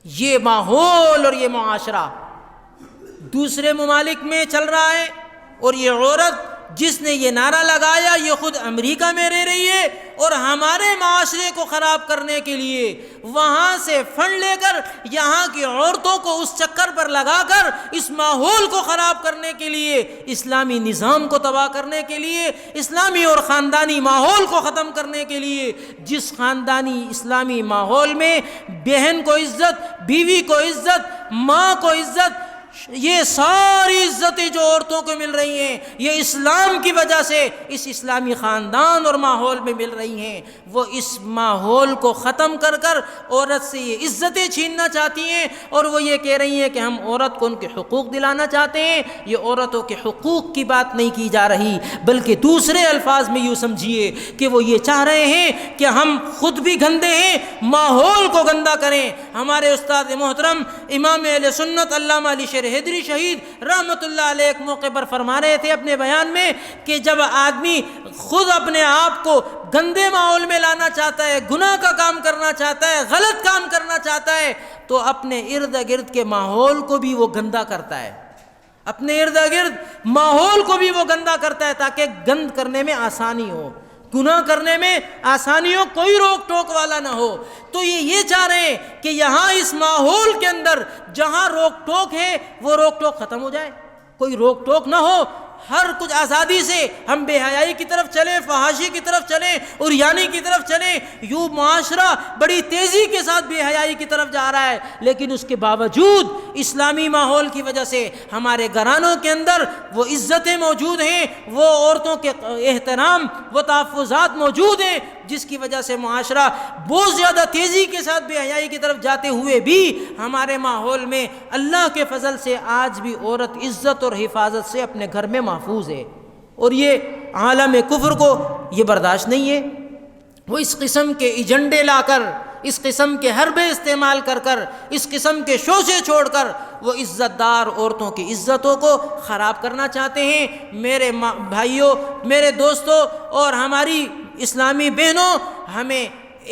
یہ ماحول اور یہ معاشرہ دوسرے ممالک میں چل رہا ہے، اور یہ عورت جس نے یہ نعرہ لگایا یہ خود امریکہ میں رہ رہی ہے، اور ہمارے معاشرے کو خراب کرنے کے لیے وہاں سے فنڈ لے کر یہاں کی عورتوں کو اس چکر پر لگا کر اس ماحول کو خراب کرنے کے لیے، اسلامی نظام کو تباہ کرنے کے لیے، اسلامی اور خاندانی ماحول کو ختم کرنے کے لیے، جس خاندانی اسلامی ماحول میں بہن کو عزت، بیوی کو عزت، ماں کو عزت، یہ ساری عزتیں جو عورتوں کو مل رہی ہیں یہ اسلام کی وجہ سے اس اسلامی خاندان اور ماحول میں مل رہی ہیں۔ وہ اس ماحول کو ختم کر کر عورت سے یہ عزتیں چھیننا چاہتی ہیں، اور وہ یہ کہہ رہی ہیں کہ ہم عورت کو ان کے حقوق دلانا چاہتے ہیں۔ یہ عورتوں کے حقوق کی بات نہیں کی جا رہی، بلکہ دوسرے الفاظ میں یوں سمجھیے کہ وہ یہ چاہ رہے ہیں کہ ہم خود بھی گندے ہیں، ماحول کو گندا کریں۔ ہمارے استاد محترم امام اہل سنت علامہ علی شیر حیدری شہید رحمۃ اللہ علیہ ایک موقع پر فرما رہے تھے اپنے بیان میں کہ جب آدمی خود اپنے آپ کو گندے ماحول میں لانا چاہتا ہے، گناہ کا کام کرنا چاہتا ہے، غلط کام کرنا چاہتا ہے، تو اپنے ارد گرد کے ماحول کو بھی وہ گندا کرتا ہے، اپنے ارد گرد ماحول کو بھی وہ گندا کرتا ہے تاکہ گند کرنے میں آسانی ہو، گناہ کرنے میں آسانی ہو، کوئی روک ٹوک والا نہ ہو۔ تو یہ چاہ رہے ہیں کہ یہاں اس ماحول کے اندر جہاں روک ٹوک ہے وہ روک ٹوک ختم ہو جائے، کوئی روک ٹوک نہ ہو، ہر کچھ آزادی سے ہم بے حیائی کی طرف چلیں، فحاشی کی طرف چلیں، عریانی کی طرف چلیں۔ یوں معاشرہ بڑی تیزی کے ساتھ بے حیائی کی طرف جا رہا ہے، لیکن اس کے باوجود اسلامی ماحول کی وجہ سے ہمارے گھرانوں کے اندر وہ عزتیں موجود ہیں، وہ عورتوں کے احترام، وہ تحفظات موجود ہیں، جس کی وجہ سے معاشرہ بہت زیادہ تیزی کے ساتھ بے حیائی کی طرف جاتے ہوئے بھی ہمارے ماحول میں اللہ کے فضل سے آج بھی عورت عزت اور حفاظت سے اپنے گھر میں محفوظ ہے، اور یہ عالم کفر کو یہ برداشت نہیں ہے۔ وہ اس قسم کے ایجنڈے لا کر، اس قسم کے حربے استعمال کر کر، اس قسم کے شوشے چھوڑ کر وہ عزت دار عورتوں کی عزتوں کو خراب کرنا چاہتے ہیں۔ میرے بھائیوں، میرے دوستوں اور ہماری اسلامی بہنوں، ہمیں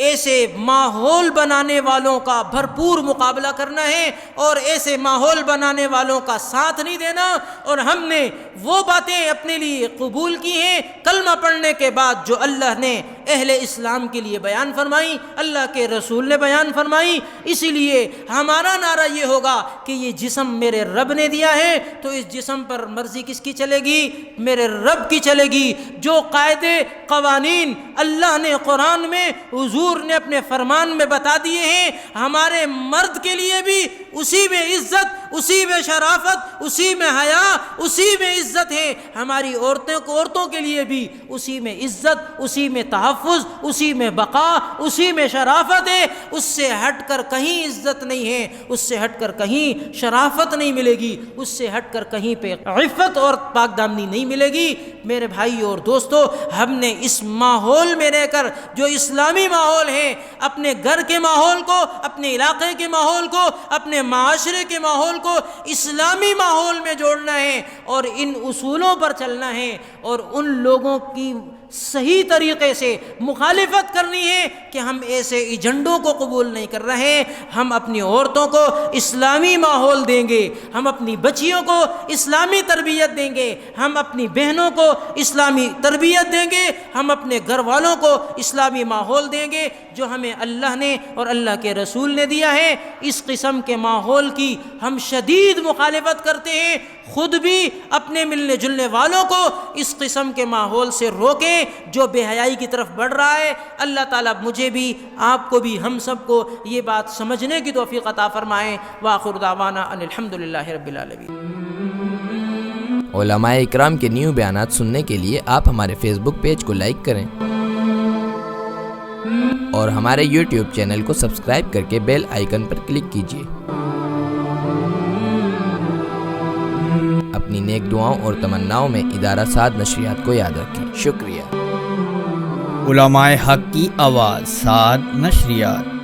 ایسے ماحول بنانے والوں کا بھرپور مقابلہ کرنا ہے اور ایسے ماحول بنانے والوں کا ساتھ نہیں دینا۔ اور ہم نے وہ باتیں اپنے لیے قبول کی ہیں کلمہ پڑھنے کے بعد جو اللہ نے اہل اسلام کے لیے بیان فرمائی، اللہ کے رسول نے بیان فرمائی۔ اسی لیے ہمارا نعرہ یہ ہوگا کہ یہ جسم میرے رب نے دیا ہے، تو اس جسم پر مرضی کس کی چلے گی؟ میرے رب کی چلے گی۔ جو قاعدے قوانین اللہ نے قرآن میں، حضور نے اپنے فرمان میں بتا دیے ہیں، ہمارے مرد کے لیے بھی اسی میں عزت، اسی میں شرافت، اسی میں حیا، اسی میں عزت ہے۔ ہماری عورتوں کے لیے بھی اسی میں عزت، اسی میں تحفظ، اسی میں بقا، اسی میں شرافت ہے۔ اس سے ہٹ کر کہیں عزت نہیں ہے، اس سے ہٹ کر کہیں شرافت نہیں ملے گی، اس سے ہٹ کر کہیں پہ عفت اور پاک دامنی نہیں ملے گی۔ میرے بھائی اور دوستو، ہم نے اس ماحول میں رہ کر جو اسلامی ماحول ہے، اپنے گھر کے ماحول کو، اپنے علاقے کے ماحول کو، اپنے معاشرے کے ماحول کو اسلامی ماحول میں جوڑنا ہے، اور ان اصولوں پر چلنا ہے، اور ان لوگوں کی صحیح طریقے سے مخالفت کرنی ہے کہ ہم ایسے ایجنڈوں کو قبول نہیں کر رہے۔ ہم اپنی عورتوں کو اسلامی ماحول دیں گے، ہم اپنی بچیوں کو اسلامی تربیت دیں گے، ہم اپنی بہنوں کو اسلامی تربیت دیں گے، ہم اپنے گھر والوں کو اسلامی ماحول دیں گے جو ہمیں اللہ نے اور اللہ کے رسول نے دیا ہے۔ اس قسم کے ماحول کی ہم شدید مخالفت کرتے ہیں، خود بھی اپنے ملنے جلنے والوں کو اس قسم کے ماحول سے روکیں جو بے حیائی کی طرف بڑھ رہا ہے۔ اللہ تعالیٰ مجھے بھی، آپ کو بھی، ہم سب کو یہ بات سمجھنے کی توفیق عطا فرمائیں۔ وآخر دعوانا ان الحمدللہ رب العالمین۔ علماء اکرام کے نیو بیانات سننے کے لیے آپ ہمارے فیس بک پیج کو لائک کریں اور ہمارے یوٹیوب چینل کو سبسکرائب کر کے بیل آئیکن پر کلک کیجیے۔ اپنی نیک دعاؤں اور تمناؤں میں ادارہ سعد نشریات کو یاد رکھیں۔ شکریہ۔ علماء حق کی آواز، سعد نشریات۔